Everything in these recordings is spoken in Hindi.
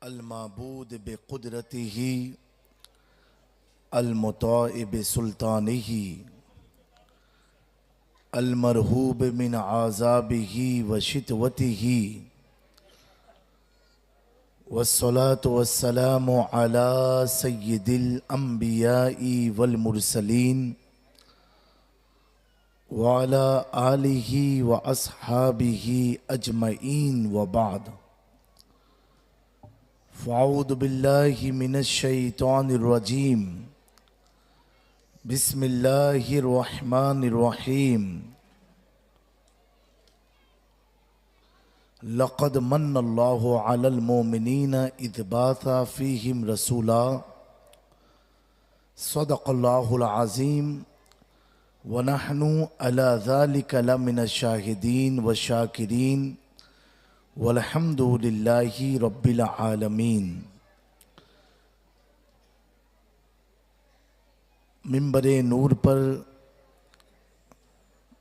अलमाबूद बेक़ुदरतिही अलमुताइ बिसुल्तानिही अलमरहूब मिन आज़ाबिही व शितवतिही वस्सलातु वस्सलामु अला सय्यिदिल अंबियाई वल मुरसलीन व अला आलिही व अस्हाबिही अजमईन व बाद। फ़अऊज़ु बिल्लाहि मिनश शैतानिर रजीम। बिस्मिल्लाहिर रहमानिर रहीम। लक़द मन्नल्लाहु अलल मोमिनीना इज़ बअसा फ़ीहिम रसूला सदक़ल्लाहुल अज़ीम व नहनु अला ज़ालिका लमिनश शाहिदीन व शाकिरीन वल्हम्दुलिल्लाहि रब्बिल आलमीन। मिंबरे नूर पर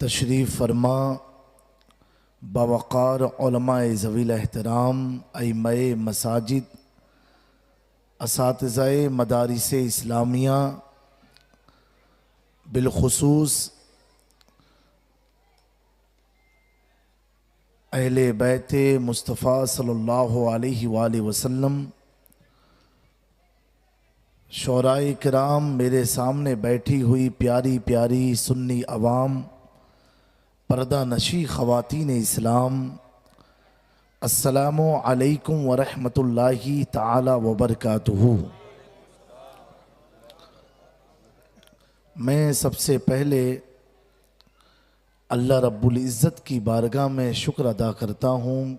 तशरीफ़ फरमा बावक़ार उलमाए ज़वील एहतराम अइम्माए मसाजिद असातिज़ाए मदारिसे इस्लामिया बिलखुसूस अहले बैते मुस्तफ़ा सल्लल्लाहु अलैहि वसल्लम, शौराए किराम, मेरे सामने बैठी हुई प्यारी प्यारी सुन्नी अवाम, पर्दा नशी ख़वातीन इस्लाम, अस्सलामु अलैकुम व रहमतुल्लाहि ताला व बरकातुहू। मैं सबसे पहले अल्लाह रब्बुल इज़्ज़त की बारगाह में शुक्र अदा करता हूँ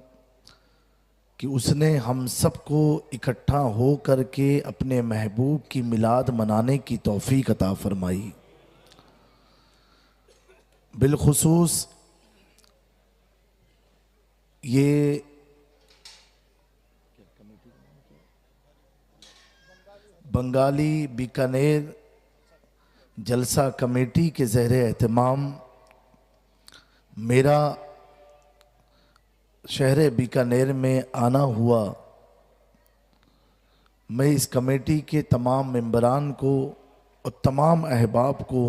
कि उसने हम सबको इकट्ठा हो कर के अपने महबूब की मिलाद मनाने की तौफ़ीक अता फ़रमाई। बिलखुसूस ये बंगाली बीकानेर जलसा कमेटी के ज़हरे एहतमाम मेरा शहर बीकानेर में आना हुआ। मैं इस कमेटी के तमाम मेंबरान को और तमाम अहबाब को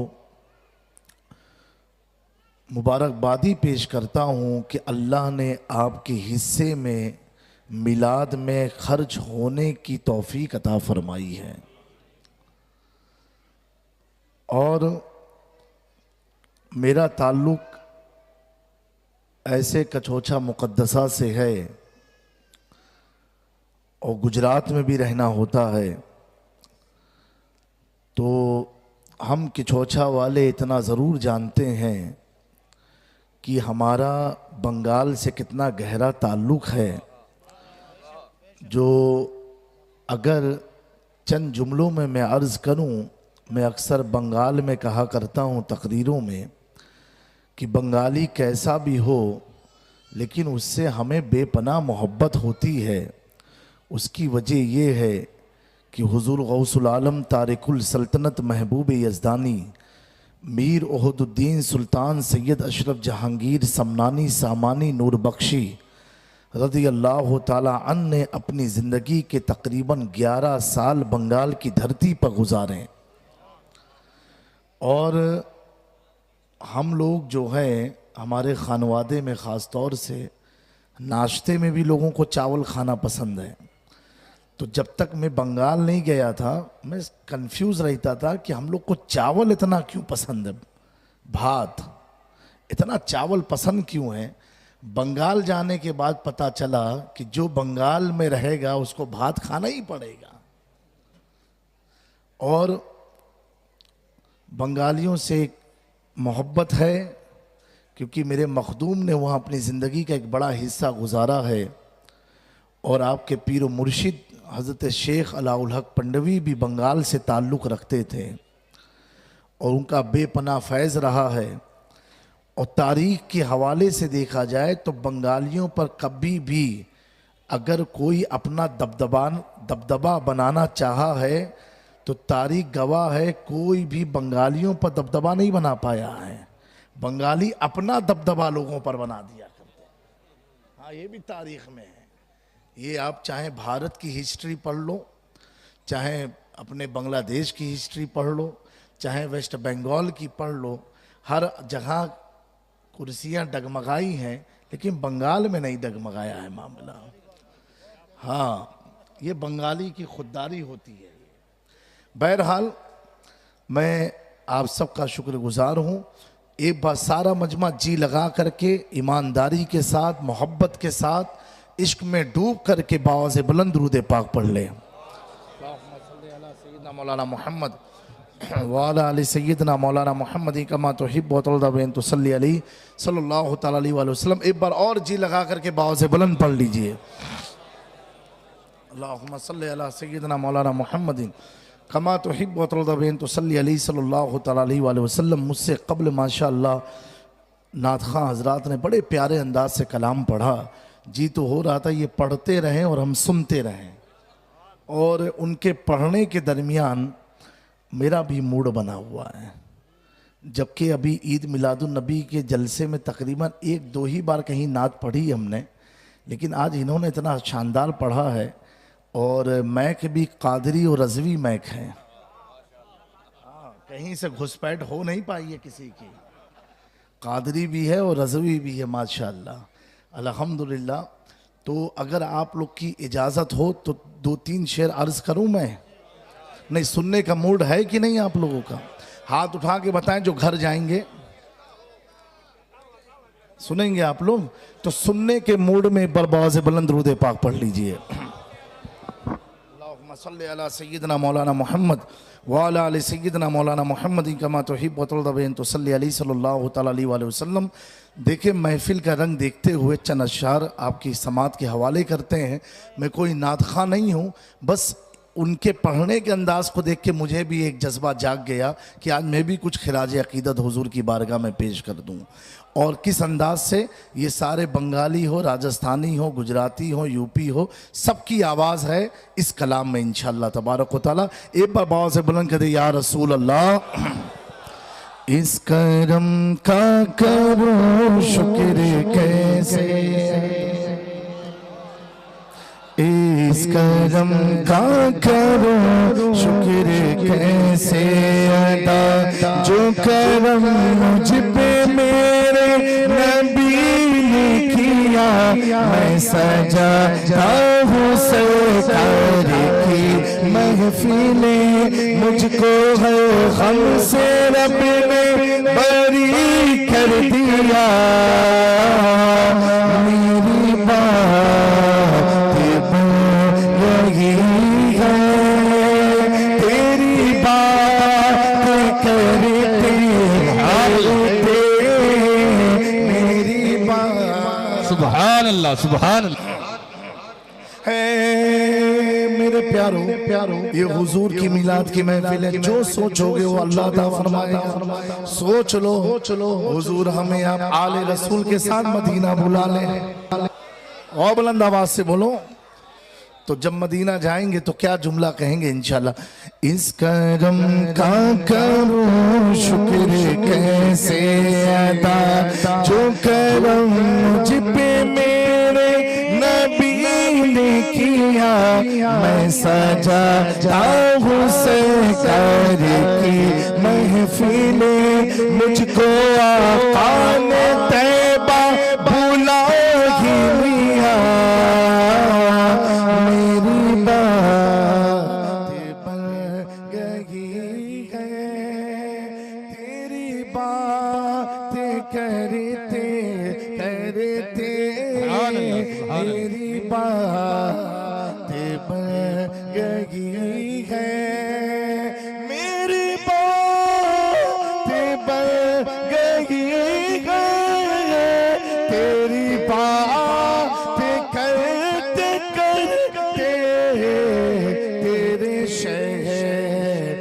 मुबारकबादी पेश करता हूँ कि अल्लाह ने आपके हिस्से में मिलाद में खर्च होने की तौफ़ीक अता फ़रमाई है। और मेरा ताल्लुक़ ऐसे कछोछा मुक़द्दसा से है और गुजरात में भी रहना होता है, तो हम किछोछा वाले इतना ज़रूर जानते हैं कि हमारा बंगाल से कितना गहरा ताल्लुक़ है। जो अगर चंद जुमलों में मैं अर्ज़ करूं, मैं अक्सर बंगाल में कहा करता हूं तकरीरों में कि बंगाली कैसा भी हो लेकिन उससे हमें बेपनाह मोहब्बत होती है। उसकी वजह ये है कि हुज़ूर गौसुल आलम तारिकुल सल्तनत महबूब यज़दानी मीर ओहदुद्दीन सुल्तान सैयद अशरफ जहांगीर समनानी सामानी नूर बख्शी रज़ी अल्लाह ताला अन ने अपनी ज़िंदगी के तकरीबन 11 साल बंगाल की धरती पर गुजारे। और हम लोग जो हैं, हमारे खानवादे में ख़ास तौर से नाश्ते में भी लोगों को चावल खाना पसंद है। तो जब तक मैं बंगाल नहीं गया था मैं कंफ्यूज रहता था कि हम लोग को चावल इतना क्यों पसंद है, भात इतना चावल पसंद क्यों है। बंगाल जाने के बाद पता चला कि जो बंगाल में रहेगा उसको भात खाना ही पड़ेगा। और बंगालियों से मोहब्बत है क्योंकि मेरे मखदूम ने वहाँ अपनी ज़िंदगी का एक बड़ा हिस्सा गुजारा है। और आपके पीर व मुर्शिद हज़रत शेख अलाउल हक पंडवी भी बंगाल से ताल्लुक़ रखते थे और उनका बेपनाह फैज़ रहा है। और तारीख़ के हवाले से देखा जाए तो बंगालियों पर कभी भी अगर कोई अपना दबदबा बनाना चाहा है तो तारीख़ गवाह है, कोई भी बंगालियों पर दबदबा नहीं बना पाया है। बंगाली अपना दबदबा लोगों पर बना दिया करते हैं। हाँ, ये भी तारीख़ में है। ये आप चाहे भारत की हिस्ट्री पढ़ लो, चाहे अपने बांग्लादेश की हिस्ट्री पढ़ लो, चाहे वेस्ट बंगाल की पढ़ लो, हर जगह कुर्सियां डगमगाई हैं, लेकिन बंगाल में नहीं डगमगाया है मामला। हाँ, ये बंगाली की खुददारी होती है। बहरहाल मैं आप सबका शुक्रगुजार हूँ। एक बार सारा मजमा जी लगा करके, ईमानदारी के साथ, मोहब्बत के साथ, इश्क में डूब करके बावाज़ बुलंद दुरूद पाक पढ़ ले। मौलाना मोहम्मद वाला अली सैयदना मौलाना मोहम्मद कमा तुहिब्बु व तुरदी तुसल्ली अलैहि सल्लल्लाहु तआला अलैहि वसल्लम। एक बार और जी लगा करके बावाज़ बुलंद पढ़ लीजिए। अल्लाहुम्मा सल्ली अला सैयदना मौलाना मोहम्मद कमा तुहिब्बु व तुरदी तुसल्ली अलैहि सल्लल्लाहु तआला अलैहि वसल्लम। मुझसे कब्ल माशाअल्लाह नात खां हजरात ने बड़े प्यारे अंदाज से कलाम पढ़ा। जी तो हो रहा था ये पढ़ते रहें और हम सुनते रहें, और उनके पढ़ने के दरमियान मेरा भी मूड बना हुआ है। जबकि अभी ईद मिलादुन नबी के जलसे में तकरीबन 1-2 ही बार कहीं नात पढ़ी हमने, लेकिन आज इन्होंने इतना शानदार पढ़ा है। और मैक भी कादरी और रज़वी मैक है। कहीं से घुसपैठ हो नहीं पाई है किसी की। कादरी भी है और रज़वी भी है माशाअल्लाह, अल्हम्दुलिल्लाह। तो अगर आप लोग की इजाज़त हो तो 2-3 शेर अर्ज़ करूं मैं? नहीं, सुनने का मूड है कि नहीं आप लोगों का? हाथ उठा के बताएं जो घर जाएंगे। सुनेंगे आप लोग? तो सुनने के मूड में बरबाज़ बुलंद दुरूद पाक पढ़ लीजिए। अल्लाहुम्मा सल्ली अला सय्यिदना मौलाना मोहम्मद व अला आलि सय्यिदना मौलाना मोहम्मद कमा तुहिब्बु व तुरदी तुसल्ली अलैहि सल्लल्लाहु तआला अलैहि वसल्लम। देखिए, महफिल का रंग देखते हुए चंद अशआर आपकी समात के हवाले करते हैं। मैं कोई नात ख़्वां नहीं हूँ, बस उनके पढ़ने के अंदाज़ को देख के मुझे भी एक जज्बा जाग गया कि आज मैं भी कुछ खिराज अक़ीदत हुजूर की बारगाह में पेश कर दूँ। और किस अंदाज से ये सारे बंगाली हो, राजस्थानी हो, गुजराती हो, यूपी हो, सबकी आवाज़ है इस कलाम में इंशाअल्लाह तबारक व तआला। एक बार बाव से बुलंद कर दे, या रसूल अल्लाह। इस करम का करो शुक्र कैसे, इस करम का करो शुक्र कैसे अदा, जो करम मुझ पे मेरे नबी ने किया, मैं सजाता हूँ सरकार की महफिलें, मुझको है गम से रब ने बरी कर दिया। मेरी बात यही है, तेरी बात करते आते, मेरी बात। सुभान अल्लाह, सुभान अल्लाह। मेरे प्यारो ये हुजूर की मिलाद की महफिल है। जो सोचोगे वो अल्लाह अता फरमाएगा। सोच लो हुजूर हमें आप आले रसूल के साथ मदीना बुला ले। और बुलंद आवाज से बोलो। तो जब मदीना जाएंगे तो क्या जुमला कहेंगे इंशाल्लाह? इस करम का करो शुक्र कैसे अदा, जो करम मुझ पे मेरे नबी ने किया, मैं सजाता हूँ सरकार की महफिलें, मुझको आका ने तैबा बुला ही लिया। मेरी बात बन गई है, तेरी बात करते करते, मेरी बात बन गई है, मेरी बात बन गई है, तेरी बात करते करते, तेरे शहर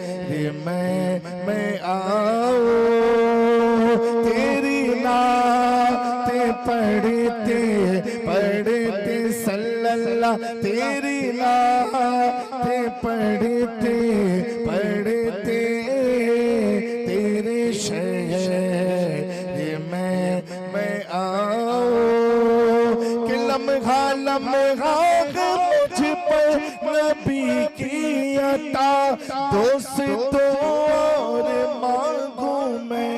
मैं आऊं, तेरी नात पढ़ते पढ़ते सल्लल्लाह, तेरी नात पढ़ते पढ़ते, तेरे शहर मैं आऊं, कि लम्हा लम्हा अता दोस्तों और मांगू मैं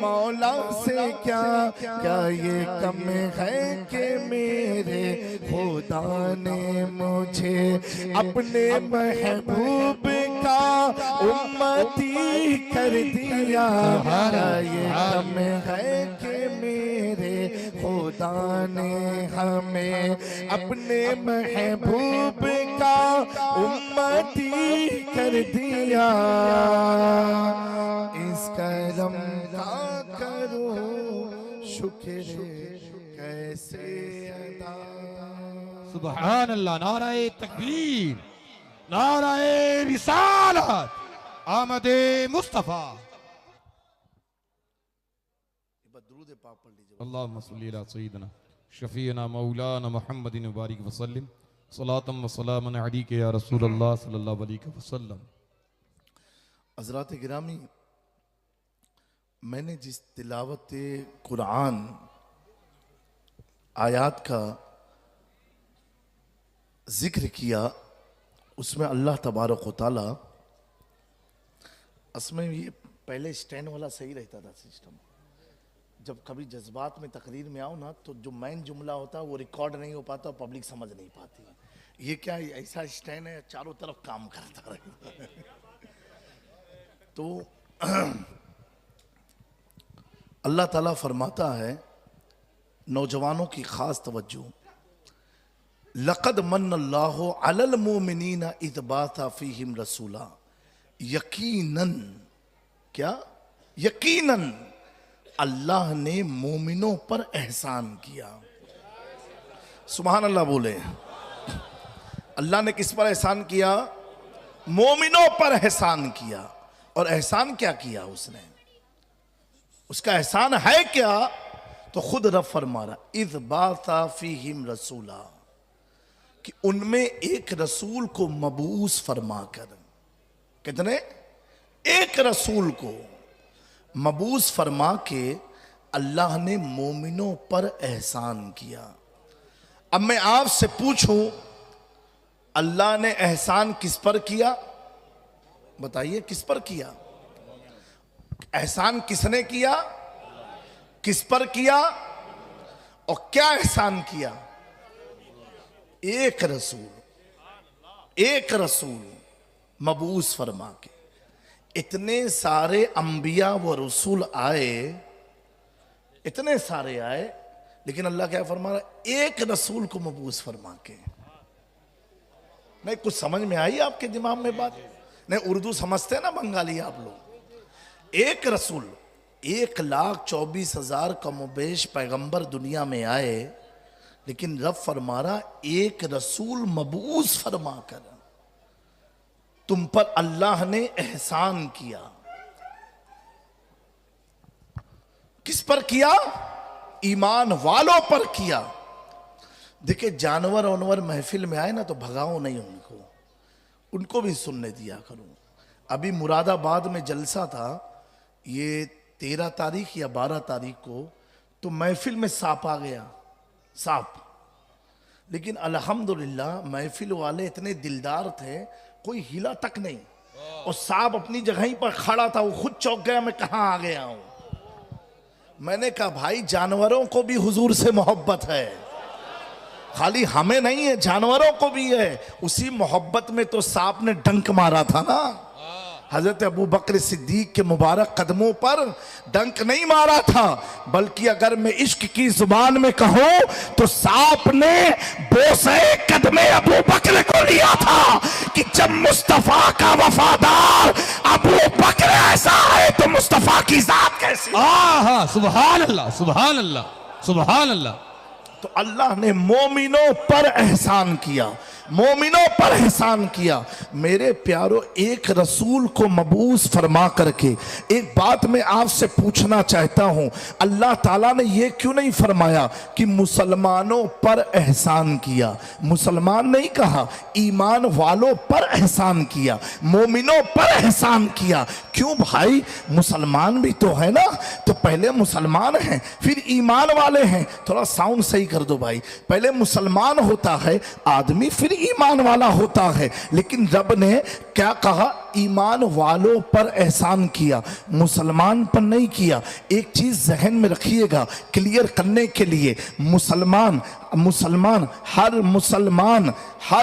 मौला से क्या क्या ये कम है कि मेरे खुदा ने मुझे अपने महबूब का उम्मती कर दिया। क्या ये कम है कि मेरे खुदा ने हमें अपने महबूब का उम्मती कर दिया। इस करम का करो शुक्र कैसे अदा। सुभान अल्लाह। नाराए तकबीर, नाराए रिसालत, आमदे मुस्तफा। दरूद पाक पढ़ लीजिए। अल्लाहुम्मा सल्ली अला सय्यिदिना शफीना मौलाना मुहम्मदिन बारिक वसल्लम सलातम व सलामन अलैका या रसूल अल्लाह सल्लल्लाहु अलैहि वसल्लम। हज़रात गिरामी, मैंने जिस तिलावत कुरान आयात का जिक्र किया उसमें अल्लाह तबारक व तआला, असमें ये पहले स्टैंड वाला सही रहता था सिस्टम। जब कभी जज्बात में तकरीर में आओ ना तो जो मेन जुमला होता है वो रिकॉर्ड नहीं हो पाता, पब्लिक समझ नहीं पाती। ये क्या ऐसा स्टैंड है चारों तरफ काम करता रहे। तो अल्लाह ताला फरमाता है, नौजवानों की खास तवज्जो, लक़द मन्नल्लाहु अलल मोमिनीना इज़ बाअसा फ़ीहिम रसूला। यकीनन, क्या यकीनन अल्लाह ने मोमिनों पर एहसान किया। सुभान अल्लाह बोले। अल्लाह ने किस पर एहसान किया? मोमिनों पर एहसान किया। और एहसान क्या किया उसने? उसका एहसान है क्या? तो खुद रब फरमा रहा, इज़ बाअसा फ़ीहिम रसूला, कि उनमें एक रसूल को मबूस फरमा कर, कितने? एक रसूल को मबूस फरमा के अल्लाह ने मोमिनों पर एहसान किया। अब मैं आपसे पूछूं, अल्लाह ने एहसान किस पर किया? बताइए, किस पर किया? एहसान किसने किया? किस पर किया? और क्या एहसान किया? एक रसूल मबूस फरमा के। इतने सारे अंबिया व रसूल आए, इतने सारे आए, लेकिन अल्लाह क्या फरमा रहा? एक रसूल को मबूस फरमा के। नहीं कुछ समझ में आई आपके दिमाग में बात? नहीं उर्दू समझते ना बंगाली आप लोग। एक रसूल, 1,24,000 कमोबेश पैगंबर दुनिया में आए, लेकिन रब फरमा रहा एक रसूल मबूस फरमा कर तुम पर अल्लाह ने एहसान किया। किस पर किया? ईमान वालों पर किया। देखिए, जानवर वानवर महफिल में आए ना तो भगाओ नहीं उनको, उनको भी सुनने दिया करो। अभी मुरादाबाद में जलसा था, ये 13 तारीख या 12 तारीख को, तो महफिल में सांप आ गया, सांप। लेकिन अल्हम्दुलिल्लाह महफिल वाले इतने दिलदार थे, कोई हिला तक नहीं, और सांप अपनी जगह ही पर खड़ा था। वो खुद चौंक गया, मैं कहां आ गया हूं। मैंने कहा भाई जानवरों को भी हुजूर से मोहब्बत है, खाली हमें नहीं है, जानवरों को भी है। उसी मोहब्बत में तो सांप ने डंक मारा था ना। हजरत अबू बकर सिद्दीक के मुबारक कदमों पर डंक नहीं मारा था, बल्कि अगर मैं इश्क की जुबान में कहूं तो सांप ने बोसे कदमे अबू बकर को लिया था कि जब मुस्तफा का वफादार अबू बकर ऐसा है तो मुस्तफा की जात कैसी? सुभान अल्लाह, सुभान अल्लाह, सुभान अल्लाह। तो अल्लाह ने मोमिनों पर एहसान किया, मोमिनों पर एहसान किया। मेरे प्यारो, एक रसूल को मबूस फरमा करके एक बात मैं आपसे पूछना चाहता हूं, अल्लाह ताला ने यह क्यों नहीं फरमाया कि मुसलमानों पर एहसान किया? मुसलमान नहीं कहा, ईमान वालों पर एहसान किया, मोमिनों पर एहसान किया। क्यों भाई? मुसलमान भी तो है ना। तो पहले मुसलमान हैं फिर ईमान वाले हैं। थोड़ा साउंड सही कर दो भाई। पहले मुसलमान होता है आदमी, फिर ईमान वाला होता है। लेकिन रब ने क्या कहा? ईमान वालों पर एहसान किया, मुसलमान पर नहीं किया। एक चीज जहन में रखिएगा क्लियर करने के लिए, मुसलमान हर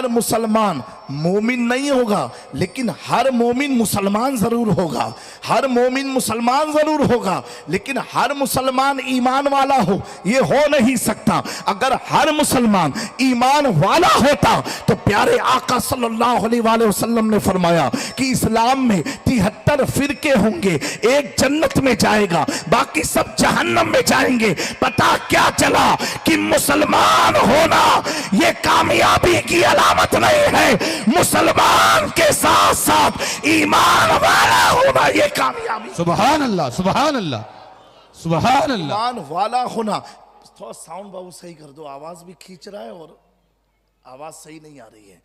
मुसलमान मोमिन नहीं होगा, लेकिन हर मोमिन मुसलमान जरूर होगा। हर मोमिन मुसलमान जरूर होगा, लेकिन हर मुसलमान ईमान वाला हो ये हो नहीं सकता। अगर हर मुसलमान ईमान वाला होता तो प्यारे आका सल्लल्लाहु अलैहि वसल्लम ने फरमाया कि इस्लाम में 73 फिरके होंगे, एक जन्नत में जाएगा, बाकी सब जहन्नम में जाएंगे। पता क्या चला कि मुसलमान होना ये कामयाबी की अलामत नहीं है, मुसलमान के साथ साथ ईमान वाला होना ये कामयाबी। सुभान अल्लाह, सुभान अल्लाह, सुभान अल्लाह। ईमान वाला होना। थोड़ा साउंड बाबू सही कर दो, आवाज भी खींच रहा है और आवाज सही नहीं आ रही है।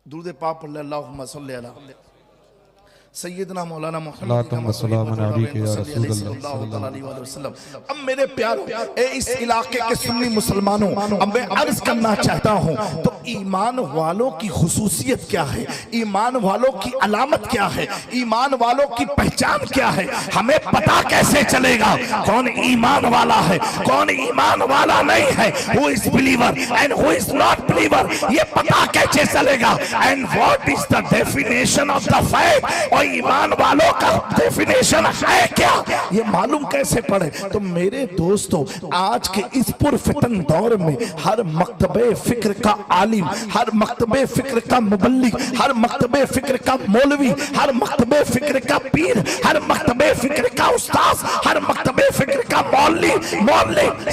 दुरूद पाक पढ़ ले, अल्लाहुम्मा सल्ली अला सैयदना मौलाना मोहम्मद। अब मेरे प्यारों, इस इलाके के सुन्नी मुसलमानों, अब मैं अर्ज करना चाहता हूं तो ईमान वालों की खुसूसियत क्या है, ईमान वालों की अलामत क्या है, ईमान वालों की पहचान क्या है, हमें पता कैसे चलेगा कौन ईमान वाला है कौन ईमान वाला नहीं है। Who is believer and who is not believer, ये पता कैसे चलेगा। And what is the definition of the faith, और ईमान वालों का डेफिनेशन है क्या, ये मालूम कैसे पड़े। तो मेरे दोस्तों, आज के इस पुरफितन दौर में हर मकतबे फिक्र का आलिम, हर मकतबे फिक्र का मुबल्लिग, हर मकतबे फिक्र का मौलवी, हर मकतबे फिक्र का पीर, हर मकतबे फिक्र का उस्ताद, हर मकतबे फिक्र का मौलवी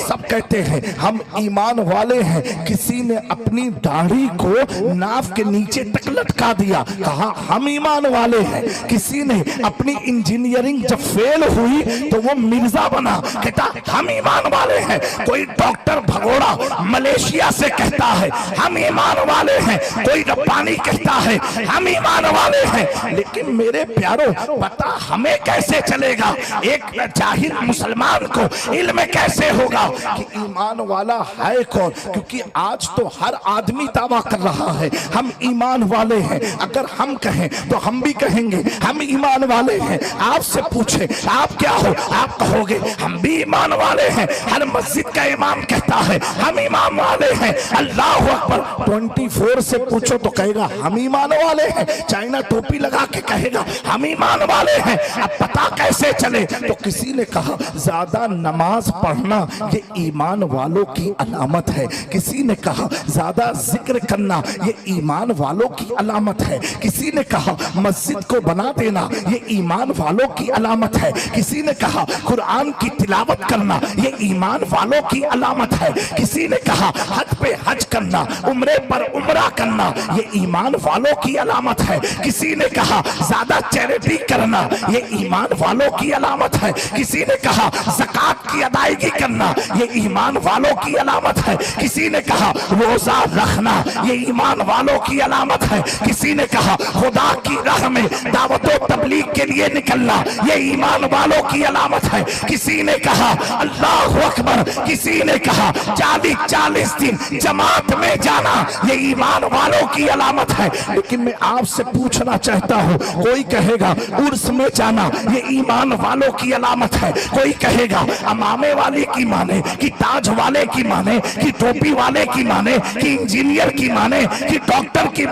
सब कहते हैं हम ईमान वाले हैं। किसी ने अपनी दाढ़ी को नाफ के नीचे तक लटका दिया, कहा हम ईमान वाले हैं। किसी ने अपनी इंजीनियरिंग जब फेल हुई तो वो मिर्जा बना, कहता हम ईमान वाले हैं। कोई डॉक्टर भगोड़ा मलेशिया से कहता है हम ईमान वाले हैं, कोई रब्बानी कहता है हम ईमान वाले हैं। लेकिन मेरे प्यारों, पता हमें कैसे चलेगा, एक जाहिल मुसलमान को इल्म कैसे होगा कि ईमान वाला है कौन? क्योंकि आज तो हर आदमी दावा कर रहा है हम ईमान वाले हैं। अगर हम कहें तो हम भी कहेंगे हम ईमान वाले हैं। आपसे पूछे आप क्या हो, आप कहोगे हम भी ईमान वाले हैं। हर मस्जिद का इमाम कहता है हम ईमान वाले हैं। अल्लाह अकबर 24 से पूछो तो कहेगा हम ईमान वाले हैं। चाइना टोपी लगा के कहेगा हम ईमान वाले हैं। अब पता कैसे चले? तो किसी ने कहा ज्यादा नमाज पढ़ना ये ईमान वालों की अलामत है। किसी ने कहा ज्यादा जिक्र करना ये ईमान वालों की अलामत है। किसी ने कहा मस्जिद को बना देना ये ईमान वालों की अलामत है। किसी ने कहा कुरान की तिलावत करना ये ईमान वालों की अलामत है। किसी ने कहा हज पे हज करना, उम्रे पर उम्रा करना ये ईमान वालों की अलामत है। किसी ने कहा ज्यादा चैरिटी करना ये ईमान वालों की अलामत है। किसी ने कहा ज़कात की अदायगी करना ये ईमान वालों की अलामत है। किसी ने कहा रोजा रखना ये ईमान वालों की अलामत है। किसी ने कहा खुदा की राह में दावत व तबलीग के लिए निकलना ये ईमान वालों की अलामत है। किसी ने कहा अल्लाह अकबर, किसी ने कहा 40-40 दिन जमात में जाना ये ईमान वालों की अलामत है। लेकिन मैं आपसे पूछना चाहता हूँ, कोई कहेगा उर्स में जाना ये ईमान वालों की अलामत है। कोई कहेगा अमामे वाले की माने कि ताज वाले की माने कि टोपी वाले की माने कि इंजीनियर की माने कि डॉक्टर की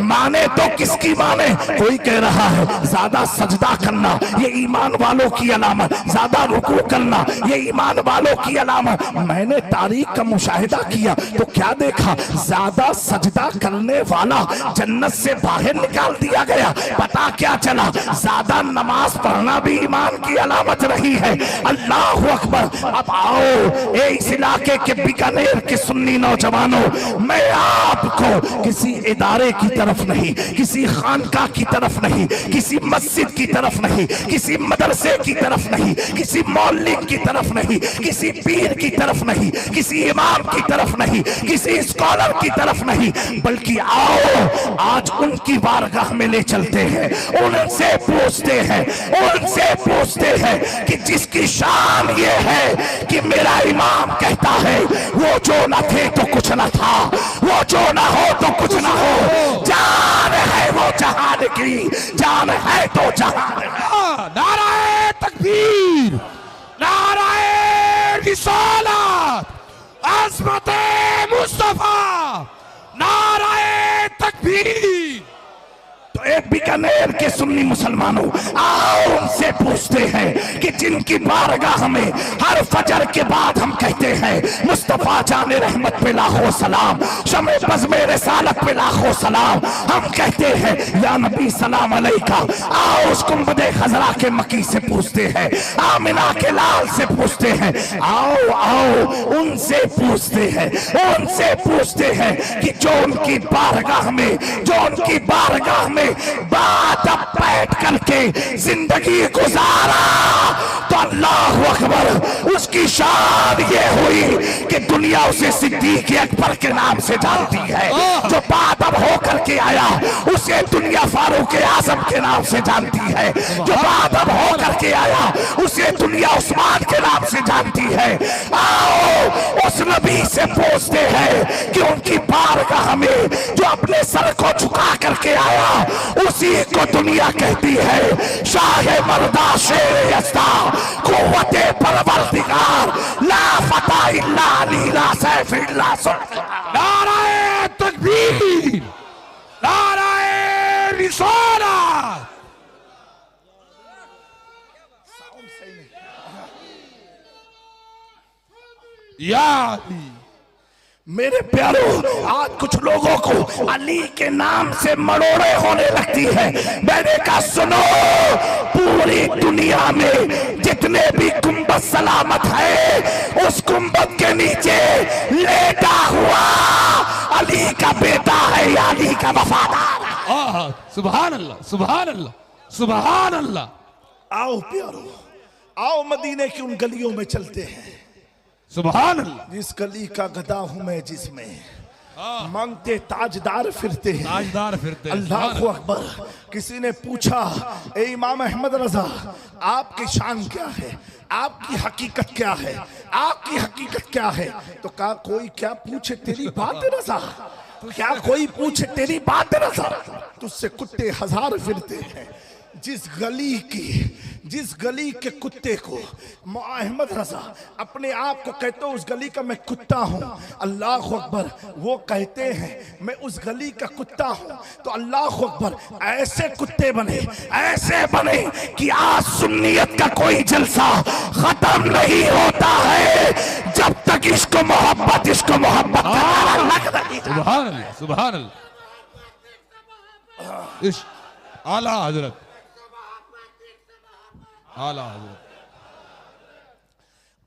माने तो किसकी माने? कोई कह रहा है ज्यादा सजदा करना ये ईमान वालों की अलामत, ज्यादा रुकू करना ये ईमान वालों की अलामत। मैंने तारीख का मुशाहिदा किया तो क्या देखा, ज्यादा सजदा करने वाला जन्नत से बाहर निकाल दिया गया। पता क्या चला, ज्यादा नमाज पढ़ना भी ईमान की अलामत रही है। अल्लाह अकबर। अब आओ इस इलाके के बीकानेर के सुन्नी नौजवानों, मैं आपको किसी इदारे की तरफ नहीं, किसी खानका की तरफ नहीं, किसी मस्जिद की तरफ नहीं, किसी मदरसे की तरफ नहीं, किसी मौलवी की तरफ नहीं, किसी पीर की तरफ नहीं, किसी इमाम की तरफ नहीं, किसी स्कॉलर की तरफ नहीं, बल्कि आओ आज उनकी बारगाह में ले चलते हैं, उनसे पूछते हैं, उनसे पूछते हैं कि जिसकी शान ये है कि मेरा इमाम कहता है वो जो न थे तो कुछ न था, वो जो न हो तो कुछ न हो, जान है वो जहान की, जान है तो जहान है। नाराए तकबीर, नाराए रिसालत, अज़मते मुस्तफा, नाराए तकबीर। तो एक बीकानेर के सुन्नी मुसलमानों, आओ उनसे पूछते हैं कि जिनकी बारगाह में हर फजर के बाद हम कहते हैं मुस्तफा जाने रहमत पे लाखों सलाम, शमे बज़्मे रिसालत पे लाखों सलाम, हम कहते हैं या नबी सलाम अलैका। आओ उस गुंबदे खजरा के मकी से पूछते हैं, आमिना के लाल से पूछते हैं, आओ आओ उनसे पूछते हैं, उनसे पूछते हैं कि जो उनकी बारगाह में, जो उनकी बारगाह में बात अब बैठ करके जिंदगी गुजारा तो अल्लाह अकबर, उसकी शान ये हुई कि दुनिया उसे सिद्दीक अकबर के नाम से जानती है। जो बात अब हो करके आया उसे दुनिया फारूक आजम के नाम से जानती है। जो बात अब हो करके आया उसे दुनिया उस्मान के नाम से जानती है। आओ उस नबी से पूछते हैं कि उनकी बारगाह में जो अपने सर को झुका करके आया उसी को दुनिया कहती है शाह मर्दा शेर यस्ता कुव्वते परवरदिगार ला फता इल्ला अली ला सैफ इल्ला सुल्तान। नाराए तकबीर, नाराए रिसालत। या अली। मेरे प्यारों, आज कुछ लोगों को अली के नाम से मरोड़े होने लगती है। मैंने कहा सुनो, पूरी दुनिया में जितने भी गुंबद सलामत है उस गुंबद के नीचे लेटा हुआ अली का बेटा है या अली का वफादार। सुभान अल्लाह, सुभान अल्लाह, सुभान अल्लाह। आओ प्यारो, आओ मदीने की उन गलियों में चलते हैं, सुभान अल्लाह। जिस गली का गदा हूं मैं, जिसमें मांगते ताजदार फिरते हैं, ताजदार फिरते हैं। अल्लाह अकबर। किसी ने पूछा, ए इमाम अहमद रजा, आपकी शान क्या है, आपकी हकीकत क्या है, आपकी हकीकत क्या है? तो कहा कोई क्या पूछे तेरी बात रजा, क्या कोई पूछे तेरी बात रजा, तुझसे कुत्ते हजार फिरते हैं। जिस गली के कुत्ते को अहमद रजा अपने आप को कहते हो उस गली का मैं कुत्ता हूं, अल्लाह अकबर, वो कहते हैं मैं उस गली का कुत्ता हूं, तो अल्लाह अकबर ऐसे कुत्ते बने, ऐसे बने कि आज सुन्नियत का कोई जलसा खत्म नहीं होता है जब तक इसको मोहब्बत का नारा लग रही है। सुभान अल्लाह, सुभान अल्लाह। इश्क आला हजरत, आला हजरत।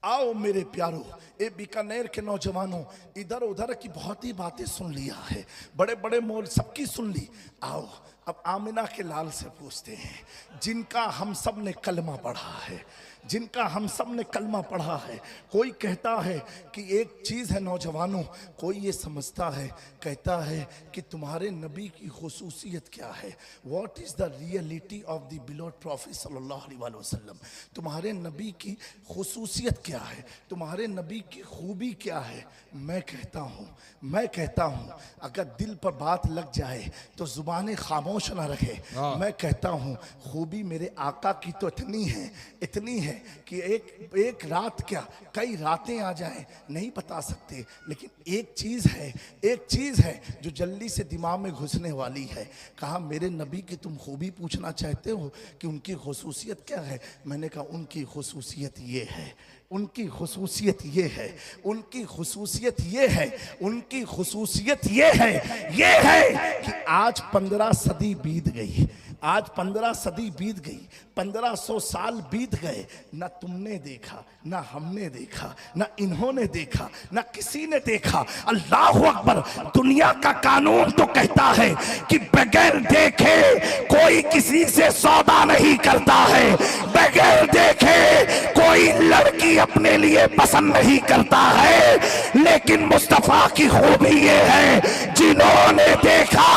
आओ मेरे प्यारो, ए बीकानेर के नौजवानों, इधर उधर की बहुत ही बातें सुन लिया है, बड़े बड़े मौल सबकी सुन ली। आओ अब आमिना के लाल से पूछते हैं, जिनका हम सब ने कलमा पढ़ा है, जिनका हम सब ने कलमा पढ़ा है। कोई कहता है कि एक चीज़ है नौजवानों, कोई ये समझता है, कहता है कि तुम्हारे नबी की खुसूसियत क्या है, what is the reality of the beloved prophet सल्लल्लाहु अलैहि वसल्लम, तुम्हारे नबी की खुसूसियत क्या है, तुम्हारे नबी की खूबी क्या है। मैं कहता हूँ अगर दिल पर बात लग जाए तो ज़ुबानें खामोश ना रखे। मैं कहता हूँ खूबी मेरे आका की तो इतनी है कि एक रात क्या कई रातें आ जाएं नहीं बता सकते, लेकिन एक चीज़ है जो जल्दी से दिमाग में घुसने वाली है। कहा मेरे नबी की तुम खूबी पूछना चाहते हो कि उनकी खुसूसियत क्या है? मैंने कहा उनकी खुसूसियत ये है, उनकी खुसूसियत ये है, उनकी खुसूसियत ये है, उनकी खुसूसियत ये है कि आज 15 सदी बीत गई, आज 15 सदी बीत गई, 1500 साल बीत गए, ना तुमने देखा, ना हमने देखा, ना इन्होंने देखा, ना किसी ने देखा। अल्लाह अकबर। दुनिया का कानून तो कहता है कि बगैर देखे कोई किसी से सौदा नहीं करता है, बगैर देखे कोई लड़की अपने लिए पसंद नहीं करता है, लेकिन मुस्तफा की खूबी ये है जिन्होंने देखा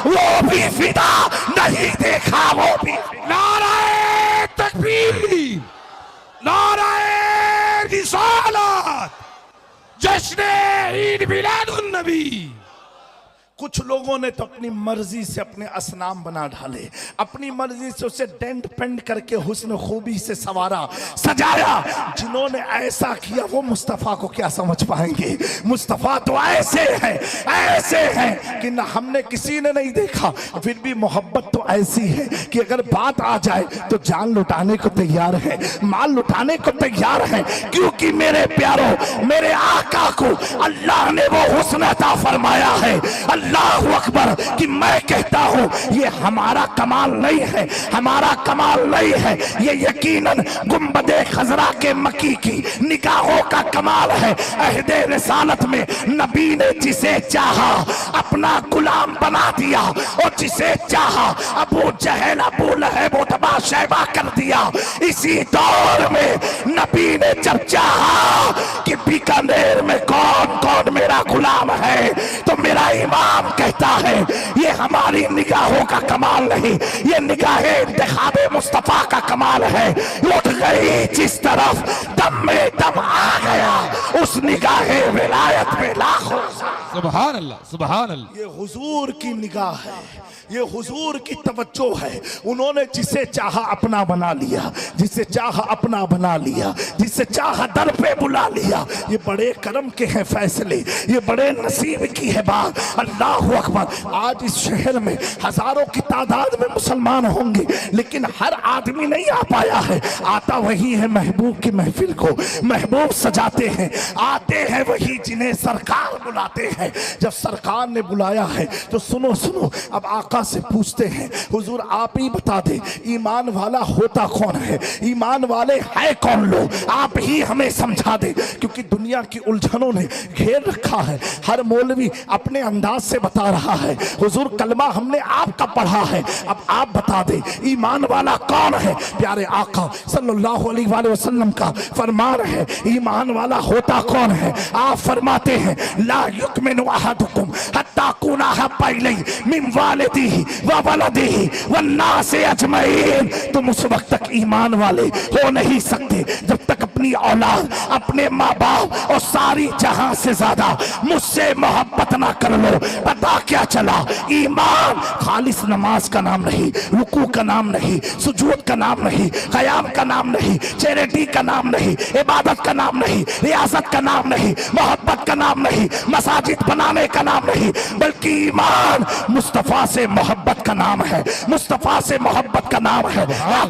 वो भी फिदा, नहीं देखा वो भी। नाराए तकबीर, नाराए रिसालत, जश्न ईद मिलादुन नबी। कुछ लोगों ने तो अपनी मर्जी से अपने असनाम बना डाले, अपनी मर्जी से उसे डेंट पेंट करके हुस्न खूबी से सवारा सजाया। जिन्होंने ऐसा किया वो मुस्तफ़ा को क्या समझ पाएंगे। मुस्तफ़ा तो ऐसे हैं कि ना हमने किसी ने नहीं देखा, फिर भी मोहब्बत तो ऐसी है कि अगर बात आ जाए तो जान लुटाने को तैयार है, माल लुटाने को तैयार है, क्योंकि मेरे प्यारों, मेरे आका को अल्लाह ने वो हुस्न अता फरमाया है। अल्लाह अकबर। कि मैं कहता हूं ये हमारा कमाल नहीं है, हमारा कमाल नहीं है, ये यकीनन गुंबदे खजरा के मकी की निगाहों का कमाल है। अहदे रिसालत में नबी ने जिसे चाहा अपना गुलाम बना दिया, और जिसे चाहा अबू जहल, अबू लहब, उतबा, शैबा कर दिया। इसी दौर में नबी ने जब चाहा कि बीकानेर में कौन कौन मेरा गुलाम है, तो मेरा इमाम कहता है ये हमारी निगाहों का कमाल नहीं, ये निगाहे इंतखाबे मुस्तफा का कमाल है। उठ गई जिस तरफ दम में दम आ गया, उस निगाहे विलायत में लाखों। सुभान अल्लाह, सुभान अल्लाह। ये हुजूर की निगाह है, ये हुजूर की तवज्जो है। उन्होंने जिसे चाहा अपना बना लिया, जिसे चाहा अपना बना लिया, जिसे चाहा दर पे बुला लिया। ये बड़े करम के हैं फैसले, ये बड़े नसीब की है बात। अल्लाह अकबर। आज इस शहर में हजारों की तादाद में मुसलमान होंगे, लेकिन हर आदमी नहीं आ पाया है। आता वही है महबूब की महफिल को महबूब सजाते हैं, आते हैं वही जिन्हें सरकार बुलाते हैं। जब सरकार ने बुलाया है तो सुनो सुनो, अब आका से पूछते हैं हुजूर आप ही बता दे ईमान वाला होता कौन है, ईमान वाले है कौन लोग, आप ही हमें समझा दे। क्योंकि दुनिया की उलझनों ने घेर रखा है, हर मौलवी अपने अंदाज से बता रहा है। हुजूर कलमा हमने आपका पढ़ा है, अब आप बता दे ईमान वाला कौन है। प्यारे आका सल्लल्लाहु अलैहि वसल्लम का फरमान है ईमान वाला होता कौन है। आप फरमाते हैं ला युकमिनु अहदुकुम हत्ता कुना हब्बा इलैहि मिन वालिदिही व वलदिही वन्नासि अजमईन। तुम उस वक्त तक ईमान वाले हो नहीं सकते जब तक अपनी औलाद, अपने माँ बाप और सारी जहां से ज्यादा मुझसे मोहब्बत ना कर लो। पता क्या चला, ईमान खालिस नमाज का नाम नहीं, रुकू का नाम नहीं, सुजूद का नाम नहीं, कयाम का नाम नहीं, चैरिटी का नाम नहीं, इबादत का नाम नहीं, रियासत का नाम नहीं, मोहब्बत का नाम नहीं, मसाजिद बनाने का नाम नहीं, बल्कि ईमान मुस्तफा से मोहब्बत का नाम है, मुस्तफा से मोहब्बत का नाम है।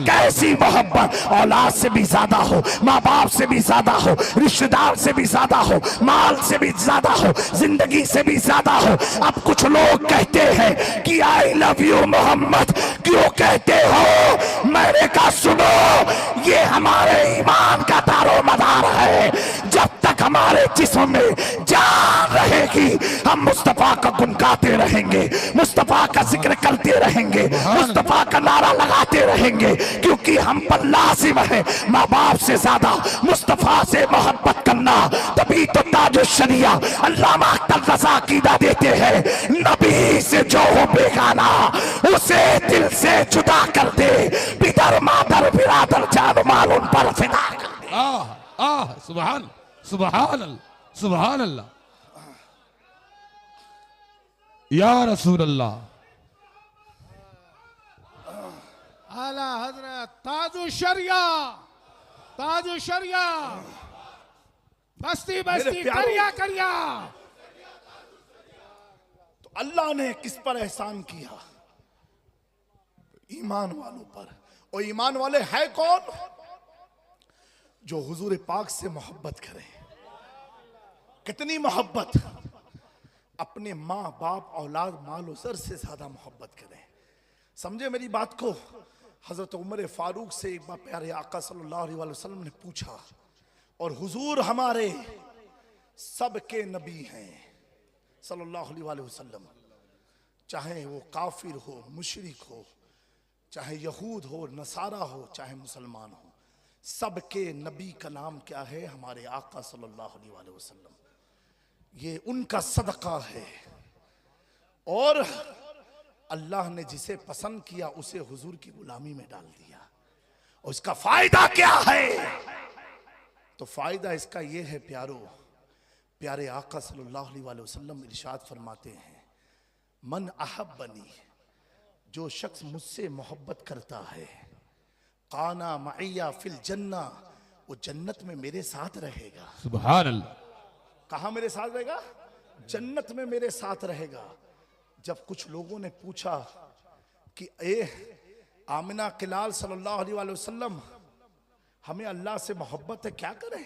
कैसी मोहब्बत, औलाद से भी ज्यादा हो, माँ बाप से भी ज्यादा हो, रिश्तेदार से भी ज्यादा हो, माल से भी ज्यादा हो, जिंदगी से भी ज्यादा हो। अब कुछ लोग कहते हैं कि आई लव यू मोहम्मद, क्यों कहते हो? मैंने कहा सुनो, ये हमारे ईमान का दारो मदार है। जब तक हमारे जिस्म में जान रहेगी हम मुस्तफा का गुन गाते रहेंगे, मुस्तफा का जिक्र करते रहेंगे, मुस्तफा का नारा लगाते रहेंगे, क्योंकि हम पर लाजिम है माँ बाप से ज्यादा मुस्तफा से मोहब्बत करना। तभी तो ताज शरिया अल्लामा अख्तर रज़ा कीदा देते हैं, नबी से जो हो बेगाना उसे दिल से जुदा कर दे, पितर मादर बिरादर जान माल उन पर फिदा कर दे। आह सुभान, सुभान अल्लाह, सुभान अल्लाह। या रसूल अल्लाह। आला हजरत ताजु शरिया, ताजु शरिया, बस्ती बस्ती करिया करिया। तो अल्लाह ने किस पर एहसान किया? ईमान वालों पर। और ईमान वाले है कौन? जो हुजूर पाक से मोहब्बत करें। कितनी मोहब्बत? अपने माँ बाप औलाद माल उसर से ज्यादा मोहब्बत करें। समझे मेरी बात को। हजरत उमर फारूक से एक बार प्यारे आका सल्लल्लाहु अलैहि वसल्लम ने पूछा, और हुजूर हमारे सबके नबी हैं सल्लल्लाहु अलैहि वसल्लम, चाहे वो काफिर हो, मुशरिक हो, चाहे यहूद हो, नसारा हो, चाहे मुसलमान हो, सबके नबी का नाम क्या है? हमारे आका सल्लल्लाहु अलैहि वसल्लम। ये उनका सदका है, और अल्लाह ने जिसे पसंद किया उसे हुजूर की गुलामी में डाल दिया। और इसका फायदा क्या है? तो फायदा इसका यह है प्यारो, प्यारे आका सल्लल्लाहु अलैहि वसल्लम इरशाद फरमाते हैं, मन अहब्बनी, जो शख्स मुझसे मोहब्बत करता है, काना मइया फिल जन्ना, वो जन्नत में मेरे साथ रहेगा। सुभान अल्लाह। कहाँ मेरे साथ रहेगा? जन्नत में मेरे साथ रहेगा। जब कुछ लोगों ने पूछा कि आमिना के लाल सल्लल्लाहु अलैहि वसल्लम, हमें अल्लाह से मोहब्बत है, क्या करें?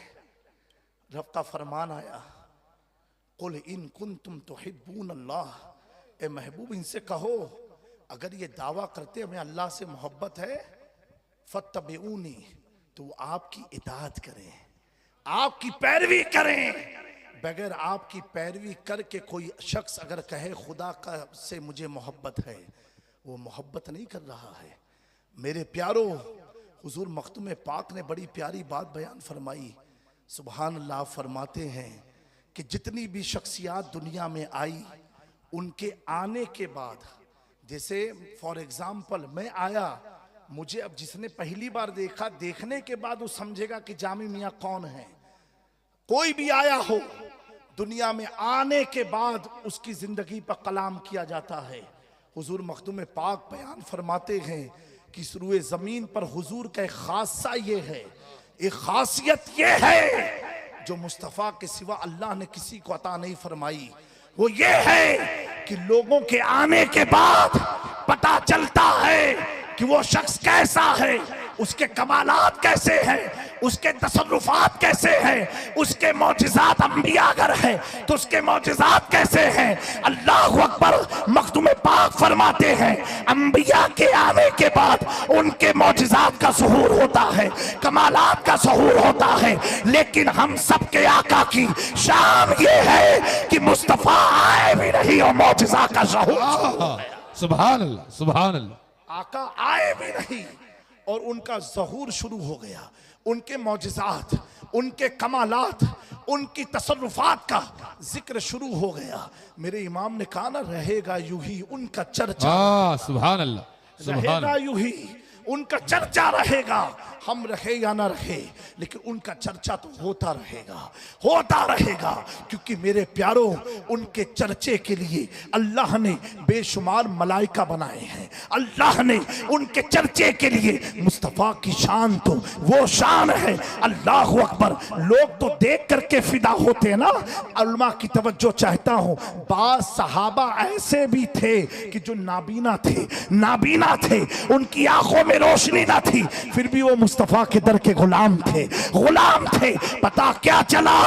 रब का फरमान आया, कुल इन कुंतुम तुहिब्बून अल्लाह, ए महबूब इनसे कहो अगर ये दावा करते हमें अल्लाह से मोहब्बत है, फत्तबिऊनी, तो वो आपकी इताअत करें, आपकी पैरवी करें। बगैर आपकी पैरवी करके कोई शख्स अगर कहे खुदा का से मुझे मोहब्बत है, वो मोहब्बत नहीं कर रहा है। मेरे प्यारो, हुजूर मखदूम पाक ने बड़ी प्यारी बात बयान फरमाई। सुभान अल्लाह। फरमाते हैं कि जितनी भी शख्सियात दुनिया में आई, उनके आने के बाद, जैसे फॉर एग्जाम्पल मैं आया, मुझे अब जिसने पहली बार देखा, देखने के बाद वो समझेगा कि जामी मियाँ कौन है। कोई भी आया हो, दुनिया में आने के बाद उसकी जिंदगी पर कलाम किया जाता है। हुजूर मखदूम पाक बयान फरमाते हैं कि सुरूए जमीन पर हुजूर का एक खासा ये है, एक खासियत ये है जो मुस्तफ़ा के सिवा अल्लाह ने किसी को अता नहीं फरमाई। वो ये है कि लोगों के आने के बाद पता चलता है कि वो शख्स कैसा है, उसके कमालात कैसे हैं, उसके तसर्रुफात कैसे हैं, उसके मौजिज़ात, अंबिया अगर है तो उसके मौजिज़ात कैसे हैं। अल्लाहु अकबर। मखदूम पाक फरमाते हैं, अंबिया के आने के बाद उनके मौजिज़ात का ज़ुहूर होता है, कमालात का ज़ुहूर होता है। लेकिन हम सबके आका की शान ये है कि मुस्तफ़ा आए भी नहीं और मौजिज़ा का ज़ुहूर। सुभान अल्लाह, सुभान अल्लाह। आका आए भी नहीं और उनका ज़हूर शुरू हो गया। उनके मौजिज़ात, उनके कमालात, उनकी तसर्रुफात का जिक्र शुरू हो गया। मेरे इमाम ने कहा ना, रहेगा यूं ही उनका चर्चा। सुभान अल्लाह, सुभान रहेगा यूं ही उनका चर्चा रहेगा। हम रहे या ना रहे, लेकिन उनका चर्चा तो होता रहेगा, होता रहेगा। क्योंकि मेरे प्यारों, उनके चर्चे के लिए अल्लाह ने बेशुमार मलाइका बनाए हैं। अल्लाह ने उनके चर्चे के लिए, मुस्तफ़ा की शान तो वो शान है, अल्लाह अकबर। लोग तो देख करके फिदा होते ना। उलमा की तवज्जो चाहता हूँ, बाज़ सहाबा ऐसे भी थे कि जो नाबीना थे, नाबीना थे, उनकी आंखों में रोशनी ना थी, फिर भी वो मुस्तफ़ा के दर के गुलाम थे, गुलाम थे। पता क्या चला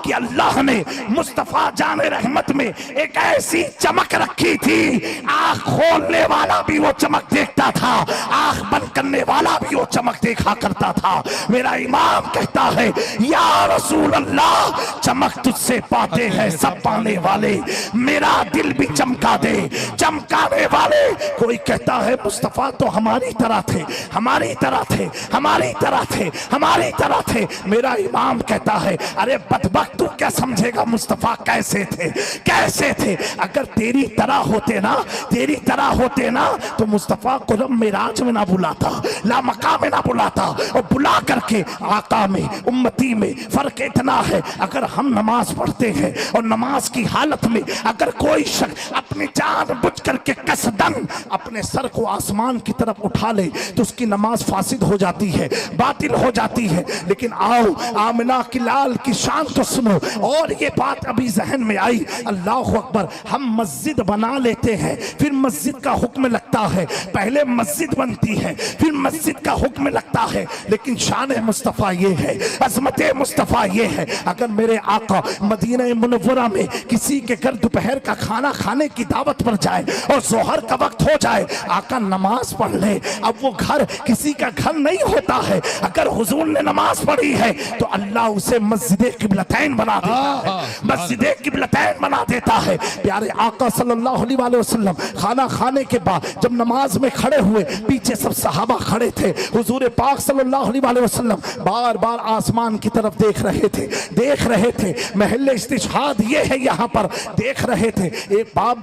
कि अल्लाह ने मुस्तफ़ा जाने रहमत में एक ऐसी चमक रखी थी, आंख खोलने वाला भी वो चमक देखता था, आंख बंद करने वाला भी वो चमक देखा करता था। मेरा इमाम कहता है, या रसूल अल्लाह, चमक तुझसे पाते हैं सब पाने वाले, मेरा दिल भी चमका दे, चमकाने वाले। कोई कहता है मुस्तफ़ा तो हमारी तरह थे, हमारी तरह थे, हमारी तरह थे, हमारी तरह थे। मेरा इमाम कहता है, अरे बदबख्त, तू क्या समझेगा मुस्तफ़ा कैसे थे, कैसे थे। अगर तेरी तरह होते ना, तेरी तरह होते ना, तो मुस्तफ़ा को रब मेराज में ना बुलाता, ला मकाम में ना बुलाता, और बुला करके आका में, उम्मती में फर्क इतना है। अगर हम नमाज पढ़ते हैं और नमाज की हालत में अगर कोई शख्स अपनी जान बुझ करके कसदन अपने सर को आसमान की तरफ उठा ले, तो उसकी नमाज फासिद हो जाती है, बातिल हो जाती है। लेकिन आओ आमिना की लाल की शान तो सुनो। और ये बात अभी जहन में आई, अल्लाह अकबर, हम मस्जिद बना लेते हैं, फिर मस्जिद का हुक्म लगता है, पहले मस्जिद बनती है फिर मस्जिद का हुक्म लगता है। लेकिन शान मुस्तफ़ा ये है, अज़मत मुस्तफ़ा ये है, अगर मेरे आका मदीना मुनव्वरा में किसी के घर दोपहर का खाना खाने की दावत पर जाए और जोहर का वक्त हो जाए, आका नमाज पढ़ ले, अब वो घर किसी का घर नहीं होता है। अगर हुजूर ने नमाज पढ़ी है तो अल्लाह उसे मस्जिद किबलतैन बना देता है, मस्जिद किबलतैन बना देता है। प्यारे आका सल्लल्लाहु अलैहि वसल्लम खाना खाने के बाद जब नमाज में खड़े हुए, पीछे सब सहाबा खड़े थे, हुजूर पाक सल्लल्लाहु अलैहि वसल्लम बार बार आसमान की तरफ देख रहे थे। महल इस्तिशहाद ये है, यहाँ पर देख रहे थे। एक बात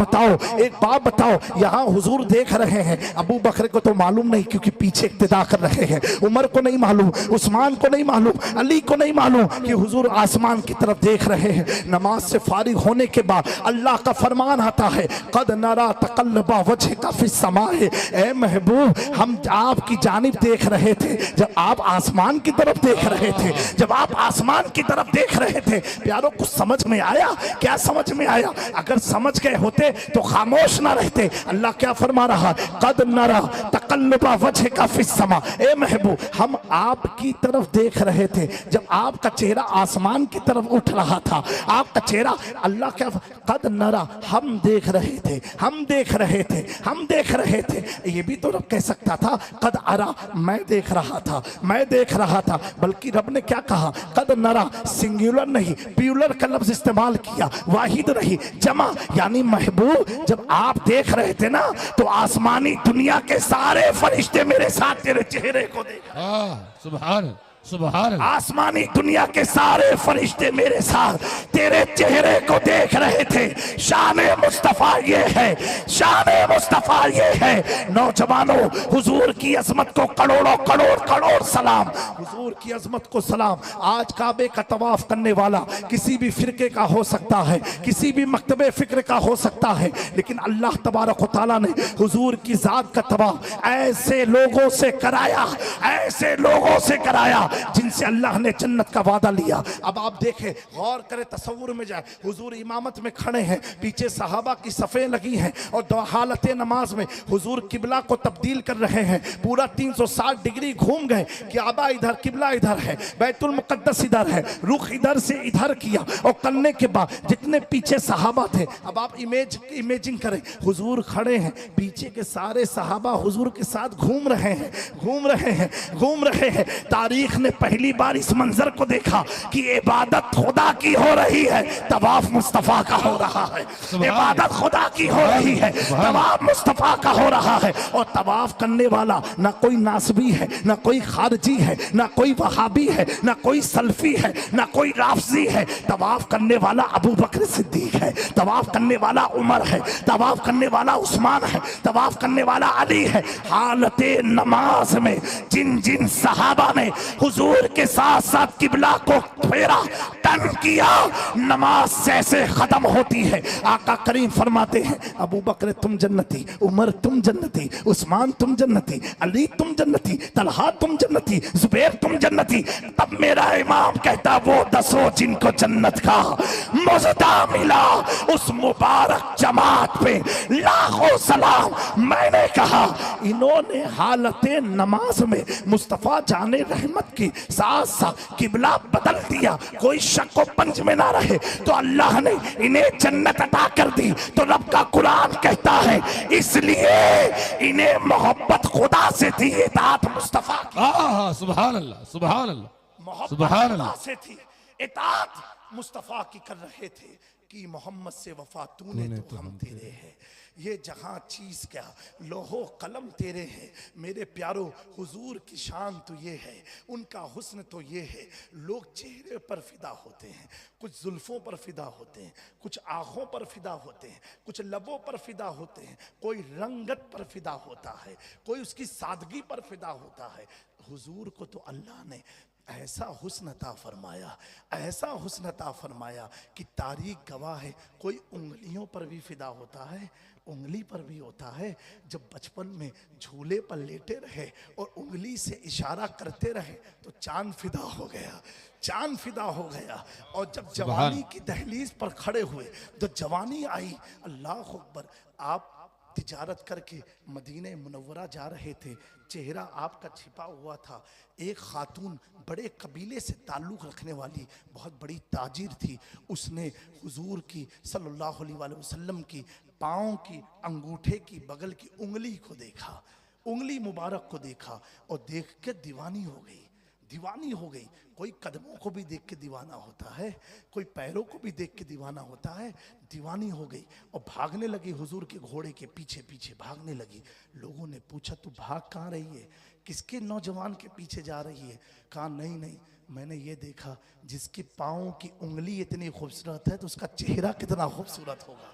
बताओ, यहाँ हुजूर देख रहे हैं, अबू बकर को तो मालूम नहीं क्योंकि पीछे इक्तिदा कर रहे हैं, उमर को नहीं मालूम, उस्मान को नहीं मालूम, अली को नहीं मालूम कि हुजूर आसमान की तरफ देख रहे हैं। नमाज से फारिग होने के बाद अल्लाह का फरमान आता है, कद नरा तकल्लुबा वजहिका फिस समाए, ए महबूब हम आपकी जानिब देख रहे थे जब आप आसमान की तरफ देख रहे थे, जब आप आसमान की तरफ देख रहे थे। प्यारो कुछ समझ में आया? क्या समझ में आया? अगर समझ गए होते तो खामोश ना रहते। अल्लाह क्या फरमा रहा है, कद नरा तकल्लुबा वजहिका फिस समा, ए महबूब हम आपकी तरफ देख रहे थे जब आपका चेहरा आसमान की तरफ उठ रहा था, आपका चेहरा। अल्लाह क्या, कद नरा हम देख रहे थे, हम देख रहे थे, हम देख रहे थे। ये भी तो रब कह सकता था, कद अरा मैं देख रहा था, मैं देख रहा था। बल्कि रब ने क्या कहा, कद नरा, सिंगुलर नहीं प्लूरल का लफ्ज इस्तेमाल किया, वाहिद नहीं जमा। यानी महबूब जब आप देख रहे थे ना तो आसमानी दुनिया के सारे फरिश्ते मेरे साथ तेरे चेहरे को देख, सुभान सुभान अल्लाह। आसमानी दुनिया के सारे फरिश्ते मेरे साथ तेरे चेहरे को देख रहे थे। शान मुस्तफा ये है, शान मुस्तफा ये है। नौजवानों, हुजूर की अजमत को करोड़ों करोड़ करोड़ सलाम, हुजूर की अजमत को सलाम। आज काबे का तवाफ करने वाला किसी भी फिरके का हो सकता है, किसी भी मकतबे फिक्र का हो सकता है, लेकिन अल्लाह तबारक व तआला ने हुजूर की जात का तवाफ ऐसे लोगों से कराया, ऐसे लोगों से कराया जिनसे अल्लाह ने जन्नत का वादा लिया। अब आप देखें, गौर करें, तसव्वुर में जाए, हुजूर इमामत में खड़े हैं, पीछे सहाबा की सफ़ें लगी हैं और दो हालत नमाज में हुजूर किबला को तब्दील कर रहे हैं। पूरा 360 डिग्री घूम गए, काबा इधर, किबला इधर है, बैतुल मुक़द्दस इधर है, रुख इधर से इधर किया। और करने के बाद जितने पीछे सहाबा थे, अब आप इमेजिन करें, हुजूर खड़े हैं, पीछे के सारे सहाबा हुजूर के साथ घूम रहे हैं, घूम रहे हैं, घूम रहे हैं। तारीख ने पहली बार इस मंजर को देखा कि इबादत खुदा की हो रही है, तवाफ मुस्तफा का हो रहा है। इबादत खुदा की हो रही है, तवाफ मुस्तफा का हो रहा है। और तवाफ करने वाला ना कोई नासबी है, ना कोई खारजी है, ना कोई वहाबी है, ना कोई सल्फी है, ना कोई राफजी है। तवाफ करने वाला अबू बकर सिद्दीक है, तवाफ करने वाला उमर है, तवाफ करने वाला उस्मान है, तवाफ करने वाला अली है। हालत नमाज में जिन जिन सहाबा ने हुजूर के साथ साथ किबला को फेरा, टर्न किया, नमाज जैसे खत्म होती है, आका करीम फरमाते हैं, अबू बकर तुम जन्नती, उमर तुम जन्नती, उस्मान तुम जन्नती, अली तुम जन्नती, तलहा तुम जन्नती, जुबैर तुम जन्नती। तब मेरा इमाम कहता, वो दसों जिनको जन्नत का मुजदा मिला, उस मुबारक जमात पे लाखों सलाम। मैंने कहा, इन्होंने हालत नमाज में मुस्तफा जाने रहमत की साथ साथ किबला बदल दिया, कोई शक व पंच में ना रहे, तो अल्लाह ने इन्हें जन्नत अता कर दी। तो रब का कुरान कहता है, इसलिए इन्हें मोहब्बत खुदा से थी, इताअत मुस्तफा की। सुभान अल्लाह, सुभान अल्लाह, मोहब्बत सुभान खुदा अल्लाह। से थी, इताअत मुस्तफा की कर रहे थे कि मोहम्मद से वफा तूने तो हम तेरे हैं। ये जहां चीज क्या, लोहो कलम तेरे हैं। मेरे प्यारो, हुजूर की शान तो ये है, उनका हुस्न तो ये है। लोग चेहरे पर फिदा होते हैं, कुछ जुल्फों पर फिदा होते हैं, कुछ आंखों पर फिदा होते हैं, कुछ लबों पर फिदा होते हैं, कोई रंगत पर फिदा होता है, कोई उसकी सादगी पर फिदा होता है। हुजूर को तो अल्लाह ने ऐसा हुस्न अता फरमाया, ऐसा हुस्न अता फरमाया कि तारीख गवाह है। कोई उंगलियों पर भी फिदा होता है, उंगली पर भी होता है। जब बचपन में झूले पर लेटे रहे और उंगली से इशारा करते रहे तो चांद फिदा हो गया, चांद फिदा हो गया। और जब जवानी की दहलीज पर खड़े हुए, तो जवानी आई, अल्लाह अकबर, आप तिजारत करके मदीने मुनव्वरा जा रहे थे, चेहरा आपका छिपा हुआ था। एक खातून बड़े कबीले से ताल्लुक़ रखने वाली बहुत बड़ी ताजिर थी, उसने हुजूर की सल्लल्लाहु अलैहि वसल्लम की पाँव की अंगूठे की बगल की उंगली को देखा, उंगली मुबारक को देखा और देख के दीवानी हो गई, दीवानी हो गई। कोई कदमों को भी देख के दीवाना होता है, कोई पैरों को भी देख के दीवाना होता है। दीवानी हो गई और भागने लगी, हुजूर के घोड़े के पीछे पीछे भागने लगी। लोगों ने पूछा तू भाग कहाँ रही है, किसके नौजवान के पीछे जा रही है? कहा नहीं नहीं, मैंने ये देखा जिसके पाँव की उंगली इतनी खूबसूरत है तो उसका चेहरा कितना खूबसूरत होगा,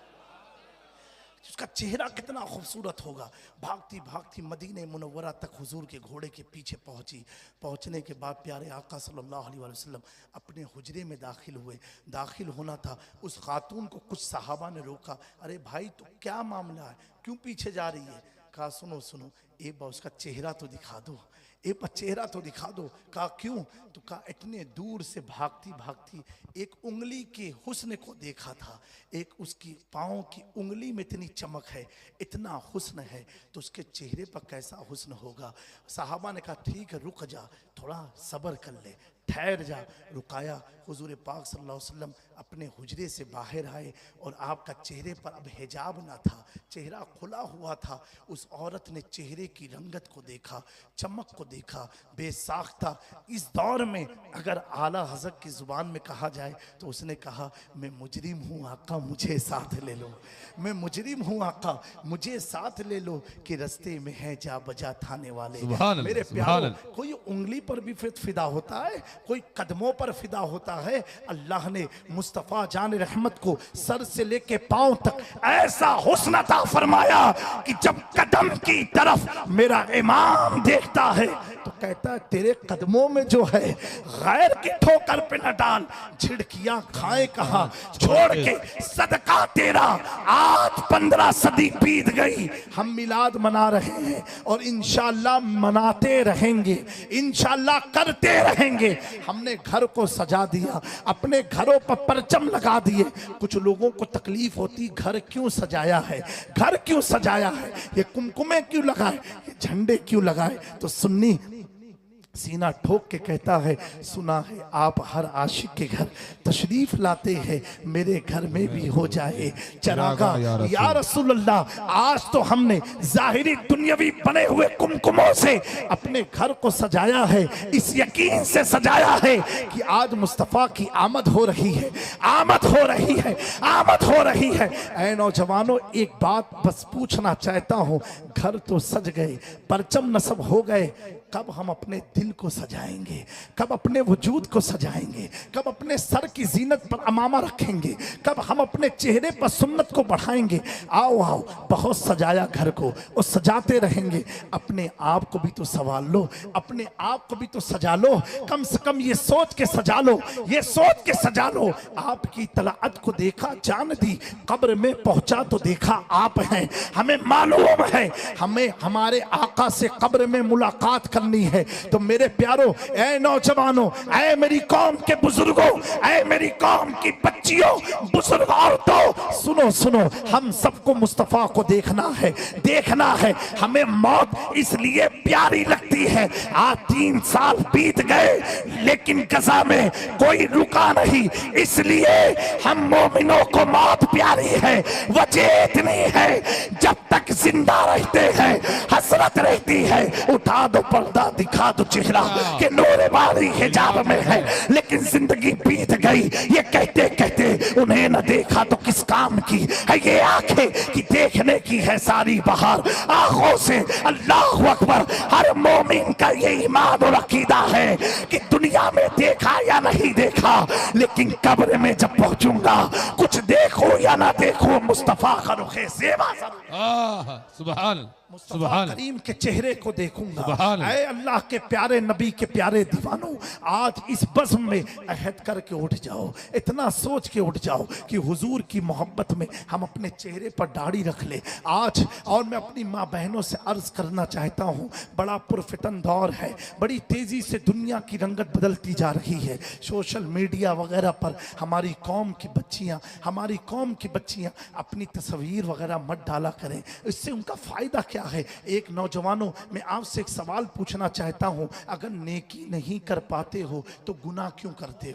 उसका चेहरा कितना खूबसूरत होगा। भागती भागती मदीने मुनव्वरा तक हुजूर के घोड़े के पीछे पहुंची। पहुंचने के बाद प्यारे आका सल्लल्लाहु अलैहि वसल्लम अपने हुजरे में दाखिल हुए। दाखिल होना था, उस खातून को कुछ सहाबा ने रोका, अरे भाई तो क्या मामला है, क्यों पीछे जा रही है? कहा सुनो सुनो, एक बार उसका चेहरा तो दिखा दो, एक बार चेहरा तो दिखा दो। कहा क्यों? तो कहा इतने दूर से भागती भागती एक उंगली के हुस्न को देखा था, एक उसकी पाँव की उंगली में इतनी चमक है, इतना हुस्न है, तो उसके चेहरे पर कैसा हुस्न होगा। साहबा ने कहा ठीक है रुक जा, थोड़ा सब्र कर ले, ठहर जा। रुकाया। हुजूर पाक सल्लल्लाहु अलैहि वसल्लम अपने हुजरे से बाहर आए और आपका चेहरे पर अब हिजाब ना था, चेहरा खुला हुआ था। उस औरत ने चेहरे की रंगत को देखा, चमक को देखा, बेसाख्ता। इस दौर में अगर आला हज़रत की ज़ुबान में कहा जाए तो उसने कहा मैं मुजरिम हूँ आका, मुझे साथ ले लो, मैं मुजरिम हूँ आका, मुझे साथ ले लो कि रस्ते में है जा बजा थाने वाले। मेरे प्यारों, कोई उंगली पर भी फिदा होता है, कोई कदमों पर फिदा होता है। अल्लाह ने मुस्तफ़ा जान रहमत को सर से लेके पांव तक ऐसा हुस्न अता फरमाया कि जब कदम की तरफ मेरा इमाम देखता है तो कहता है तेरे कदमों में जो है गैर की ठोकर पे न डाल, झिड़कियां खाए कहां छोड़ के सदका तेरा। आज 15 सदी बीत गई, हम मिलाद मना रहे हैं और इंशाअल्लाह मनाते रहेंगे, इंशाअल्लाह करते रहेंगे। हमने घर को सजा दिया, अपने घरों पर परचम लगा दिए। कुछ लोगों को तकलीफ होती घर क्यों सजाया है, घर क्यों सजाया है, ये कुमकुमे क्यों लगाए, ये झंडे क्यों लगाए। तो सुन्नी सीना ठोक के कहता है सुना है आप हर आशिक के घर तशरीफ लाते हैं, मेरे घर में भी हो जाए चरागा या रसूल अल्लाह। आज तो हमने जाहिरी दुनियावी बने हुए कुमकुमों से अपने घर को सजाया है, इस यकीन से सजाया है कि आज मुस्तफ़ा की आमद हो रही है, आमद हो रही है, आमद हो रही है। ऐ नौजवानों, एक बात बस पूछना चाहता हूँ, घर तो सज गए, परचम नस्ब हो गए, कब हम अपने दिल को सजाएंगे, कब अपने वजूद को सजाएंगे, कब अपने सर की जीनत पर अमामा रखेंगे, कब हम अपने चेहरे पर सुन्नत को बढ़ाएंगे। आओ आओ, बहुत सजाया घर को और सजाते रहेंगे। अपने आप को भी तो संभाल लो, अपने आप को भी तो सजा लो, कम से कम ये सोच के सजा लो, ये सोच के सजा लो आपकी तलाअत को देखा जान दी, कब्र में पहुंचा तो देखा आप हैं। हमें मालूम है हमें हमारे आका से कब्र में मुलाकात करनी है। तो मेरे प्यारों, ऐ नौजवानों, ऐ मेरी कौम के बुजुर्गों, ऐ मेरी कौम की बच्चियों, बुजुर्ग औरतों, सुनो सुनो, हम सबको मुस्तफा को देखना है, देखना है। हमें मौत इसलिए प्यारी लगती है, आज 3 साल बीत गए लेकिन गजा में कोई रुका नहीं, इसलिए हम मोमिनों को मौत प्यारी है। वजह इतनी है जब तक जिंदा रहते हैं हसरत रहती है, उठा दो पर्दा दिखा दो चेहरा कि नूर बारी हिजाब में है। लेकिन जिंदगी बीत गई, ये कहते कहते उन्हें न देखा तो किस काम की है ये आंखें कि देखने की है सारी बहार आंखों से। अल्लाह अकबर। हर मोमिन का ये ईमान और अकीदा है कि दुनिया में देखा या नहीं देखा, लेकिन कब्र में जब पहुंचूंगा कुछ देखो या ना देखो, मुस्तफा का रुखे सेवा। सुभान मुस्तफा सुभान करीम के चेहरे को देखूंगा। सुभान ऐ अल्लाह के प्यारे नबी के प्यारे दीवानों, आज इस बज़्म में अहद करके उठ जाओ, इतना सोच के उठ जाओ कि हुजूर की मोहब्बत में हम अपने चेहरे पर दाढ़ी रख ले आज। और मैं अपनी माँ बहनों से अर्ज करना चाहता हूँ, बड़ा पुरफितन दौर है, बड़ी तेजी से दुनिया की रंगत बदलती जा रही है। सोशल मीडिया वगैरह पर हमारी कौम की बच्चियाँ अपनी तस्वीर वगैरह मत डाला करें, इससे उनका फायदा क्या है। एक नौजवानों, मैं आपसे एक सवाल पूछना चाहता हूं, अगर नेकी नहीं कर पाते हो तो गुनाह क्यों करते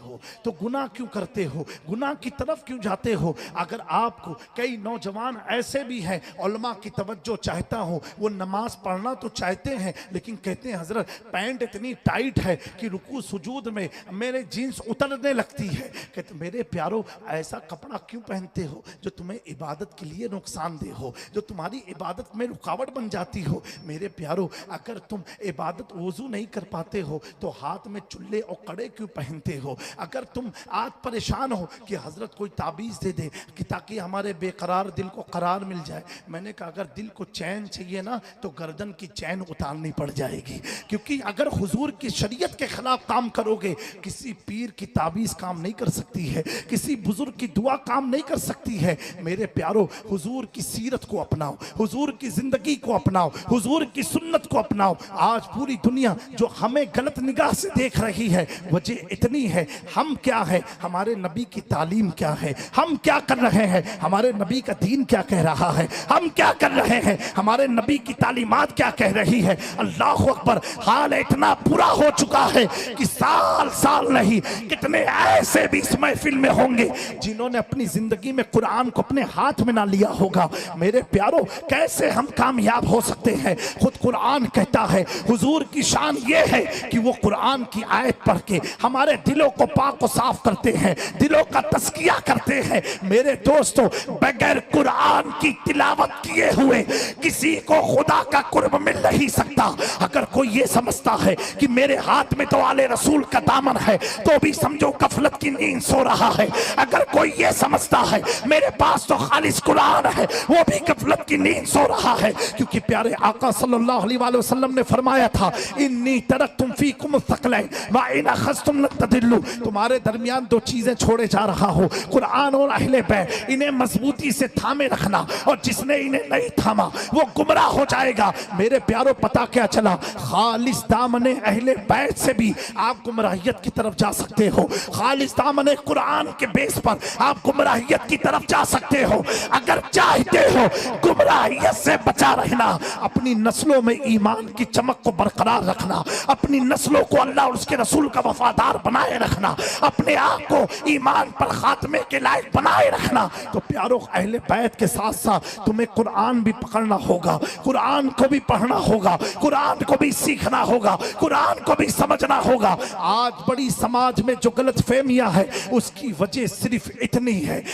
हो? गुनाह की तरफ क्यों जाते हो? अगर आपको, कई नौजवान ऐसे भी हैं, उलमा की तवज्जो चाहता हूं, वो नमाज पढ़ना तो चाहते हैं लेकिन कहते हैं हजरत पैंट इतनी टाइट है कि रुकू सुजूद में मेरे जीन्स उतरने लगती है। कहते मेरे प्यारो, ऐसा कपड़ा क्यों पहनते हो जो तुम्हें इबादत के लिए नुकसानदेह हो, जो तुम्हारी इबादत में रुकावट बन जाती हो। मेरे प्यारो, अगर तुम इबादत वजू नहीं कर पाते हो तो हाथ में चुल्ले और कड़े क्यों पहनते हो? अगर तुम आज परेशान हो कि हजरत कोई ताबीज़ दे दे कि ताकि हमारे बेकरार दिल को करार मिल जाए, मैंने कहा अगर दिल को चैन चाहिए ना तो गर्दन की चैन उतारनी पड़ जाएगी, क्योंकि अगर हुजूर की शरीयत के खिलाफ काम करोगे, किसी पीर की ताबीज़ काम नहीं कर सकती है, किसी बुजुर्ग की दुआ काम नहीं कर सकती है। मेरे प्यारो, हुजूर की सीरत को अपनाओ, हुजूर की जिंदगी को अपनाओ, हुजूर की सुन्नत को अपनाओ। आज पूरी दुनिया जो हमें गलत निगाह से देख रही है, वजह इतनी है, हम क्या है, हमारे नबी की तालीम क्या है, हम क्या कर रहे हैं, हमारे नबी का दीन क्या कह रहा है, हम क्या कर रहे हैं, हमारे नबी की तालीमात क्या कह रही है। अल्लाह अकबर, हाल इतना बुरा हो चुका है कि साल साल नहीं, कितने ऐसे भी इस महफिल में होंगे जिन्होंने अपनी जिंदगी में कुरान को अपने हाथ में ना लिया होगा। मेरे प्यारो, कैसे हम कामयाब हो सकते हैं? खुद कुरान कहता है, हुजूर की शान ये है कि वो कुरान की आयत पढ़ के हमारे दिलों को पाक और साफ करते हैं, दिलों का तस्किया करते हैं। मेरे दोस्तों, बगैर कुरान की तिलावत किए हुए किसी को खुदा का कुर्ब मिल नहीं सकता। अगर कोई ये समझता है कि मेरे हाथ में तो आले रसूल का दामन है तो भी समझो गफलत की नींद सो रहा है। अगर कोई ये समझता है मेरे पास तो खालिस कुरान है, वो भी गफलत की नींद सो रहा है, क्योंकि प्यारे आका सल्लल्लाहु अलैहि वसल्लम ने फरमाया था, इन्नी तरक्तुम फीकुम थक़लैन व इन अख़ज़्तुम लन तदिल्लू। तुम्हारे दरमियान दो चीजें छोड़े जा रहा हो, कुरान और अहले बैत, इन्हें मजबूती से थामे रखना, और जिसने इन्हें नहीं थामा वो गुमराह हो जाएगा। मेरे प्यारो, पता क्या चला, खालिस दामने अहले बैत से भी आप गुमराहियत की तरफ जा सकते हो, खालिस दामने कुरान के बेस पर आप गुमराहियत की तरफ जा सकते हो। अगर चाहते हो गुमराहियत से बचा रहना, अपनी नस्लों में ईमान की चमक को बरकरार रखना, अपनी नस्लों को अल्लाह और उसके रसूल का वफादार बनाए रखना, अपने आप को ईमान पर खात्मे के लायक बनाए रखना, तो प्यारो अहले बैत के साथ साथ तुम्हें कुरान भी पकड़ना होगा, कुरान को भी पढ़ना होगा, कुरान को भी सीखना होगा, कुरान को भी समझना होगा। आज बड़ी समाज में जो गलत फहमियां है उसकी वजह सिर्फ इतनी है।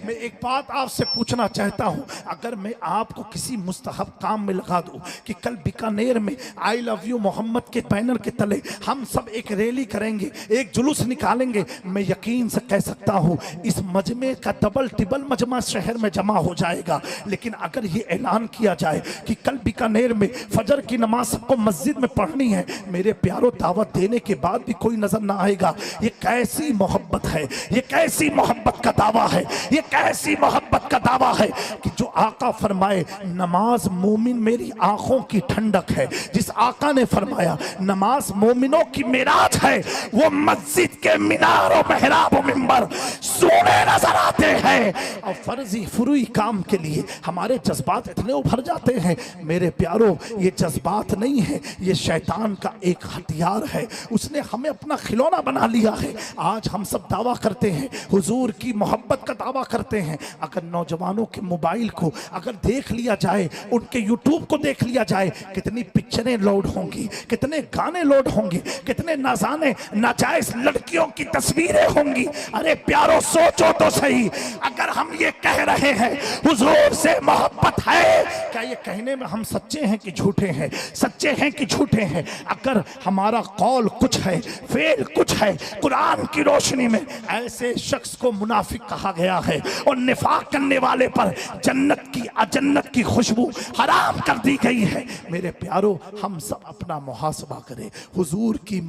मैं एक बात आपसे पूछना चाहता हूं, अगर मैं आपको किसी मुस्तहब काम में लगा दूं कि कल बीकानेर में आई लव यू मोहम्मद के बैनर के तले हम सब एक रैली करेंगे, एक जुलूस निकालेंगे, मैं यकीन से कह सकता हूं इस मजमे का डबल टिबल मजमा शहर में जमा हो जाएगा। लेकिन अगर ये ऐलान किया जाए कि कल बीकानेर में फजर की नमाज सबको मस्जिद में पढ़नी है, मेरे प्यारों, दावत देने के बाद भी कोई नजर ना आएगा, ये कैसी मोहब्बत है, ये कैसी मोहब्बत का दावा है, ये कैसी मोहब्बत का दावा है कि जो आका फरमाए नमाज मोमिन मेरी आंखों की ठंडक है, जिस आका ने फरमाया नमाज मोमिनों की मिराज है, वो मस्जिद के मीनार और मेहराब और मिंबर सोने नजर आते हैं। और फर्जी फुरुई काम के लिए हमारे जज्बात इतने उभर जाते हैं। मेरे प्यारों, ये जज्बात नहीं है, ये शैतान का एक हथियार है, उसने हमें अपना खिलौना बना लिया है। आज हम सब दावा करते हैं, हुजूर की मोहब्बत का दावा करते हैं। अगर नौजवानों के मोबाइल को अगर देख लिया जाए, उनके यूट्यूब को देख लिया जाए, कितनी पिक्चरें लोड होंगी, कितने गाने लोड होंगे, कितने नाजाने नाजायज लड़कियों की तस्वीरें होंगी। अरे प्यारो, सोचो तो सही, अगर हम ये कह रहे हैं हैं, हुजूर से मोहब्बत है। क्या ये कहने में हम सच्चे हैं कि झूठे हैं? सच्चे हैं कि झूठे हैं? अगर हमारा कौल कुछ है, फेल कुछ है, कुरान की रोशनी में ऐसे शख्स को मुनाफिक कहा गया है और निफाक करने वाले पर जन्नत की खुशबू हराम कर दी गई है। मेरे प्यारो, हम सब अपना मुहासबा करें, हुजूर की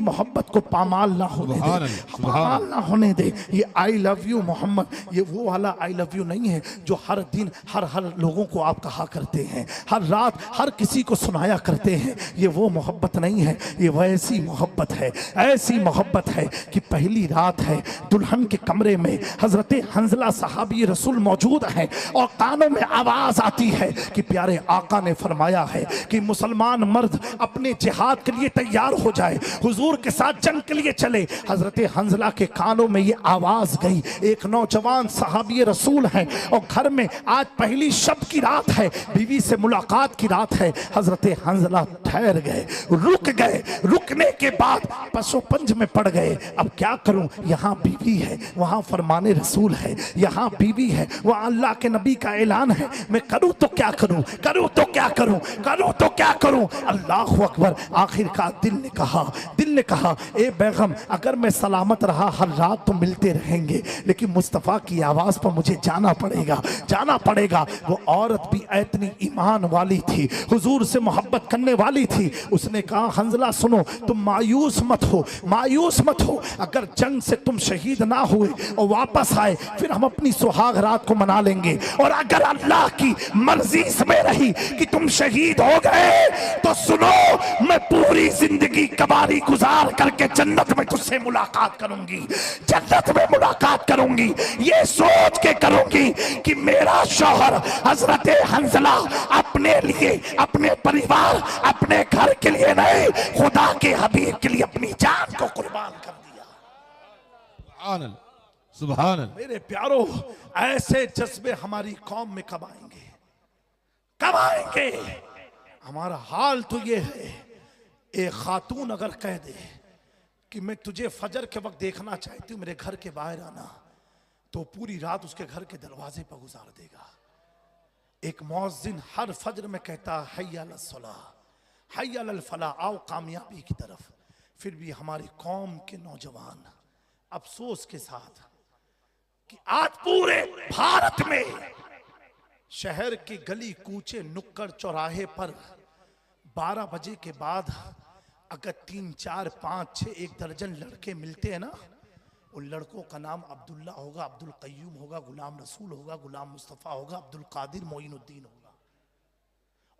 मोहब्बत को पामाल ना होने दे, पामाल ना होने दे। ये आई लव यू मोहम्मद, ये वो वाला आई लव यू नहीं है जो हर दिन हर लोगों को आप कहा करते हैं, हर रात हर किसी को सुनाया करते हैं। ये वो मोहब्बत नहीं है, ये वैसी मोहब्बत है, ऐसी मोहब्बत है कि पहली रात है, दुल्हन के कमरे में हजरत हंजला सहाबी रसूल मौजूद हैं और कानों में आवाज आती है कि प्यारे आका ने फरमाया है कि मुसलमान मर्द अपने जिहाद के लिए तैयार हो जाए, हुजूर के साथ जंग के लिए चले। हजरत हंजला के कानों में ये आवाज गई। एक नौजवान सहाबी रसूल हैं और घर में आज पहली शब की रात है, बीवी से मुलाकात की रात है। हजरत हंजला ठहर गए, रुक गए। रुकने के बाद पशुपंज में पड़ गए। अब क्या करूं, यहाँ बीवी है, वहां फरमाने रसूल है, यहाँ बीवी है, वहां अल्लाह के नबी का ऐलान है। मैं करूं तो क्या करूं, करूं तो क्या करूं, करूं तो क्या करूं? अल्लाह अकबर। आखिरकार दिल ने कहा ए बेगम, अगर मैं सलामत रहा हर रात तो मिलते रहेंगे, लेकिन मुस्तफ़ा की आवाज पर मुझे जाना पड़ेगा। वो औरत भी इतनी ईमान वाली थी, हुजूर से मोहब्बत करने वाली थी। उसने कहा हंजला सुनो, तुम मायूस मत हो। अगर जंग से तुम शहीद ना हुए और वापस आए, फिर हम अपनी सुहाग रात को मना लेंगे। और अगर अल्लाह की मर्जी इसमें रही कि तुम शहीद हो गए, तो सुनो, मैं पूरी जिंदगी कबारी गुजार करके जन्नत में तुझसे मुलाकात करूंगी। ये सोच के करूंगी कि मेरा शौहर हजरत हंजला अपने लिए, अपने परिवार, अपने घर के लिए नहीं, खुदा के हबीब के लिए अपनी जान को कुर्बान कर दिया। सुभान अल्लाह। मेरे प्यारो, ऐसे जज्बे हमारी कौम में कब आएंगे? हमारा हाल तो ये है, एक खातून अगर कह दे कि मैं तुझे फजर के वक्त देखना चाहती हूँ, मेरे घर के बाहर आना, तो पूरी रात उसके घर के दरवाजे पर गुजार देगा। एक मौज़िन हर फजर में कहता हय्या अलस सलाह, हय्या अलल फलाह, आओ कामयाबी की तरफ। फिर भी हमारी कौम के नौजवान अफसोस के साथ कि आज पूरे भारत में शहर की गली कूचे नुक्कड़ चौराहे पर 12 बजे के बाद अगर 3, 4, 5, 6, 1 दर्जन लड़के मिलते हैं ना, उन लड़कों का नाम अब्दुल्ला होगा, अब्दुल कय्यूम होगा, गुलाम रसूल होगा, गुलाम मुस्तफ़ा होगा, अब्दुल कादिर मोइनुद्दीन होगा।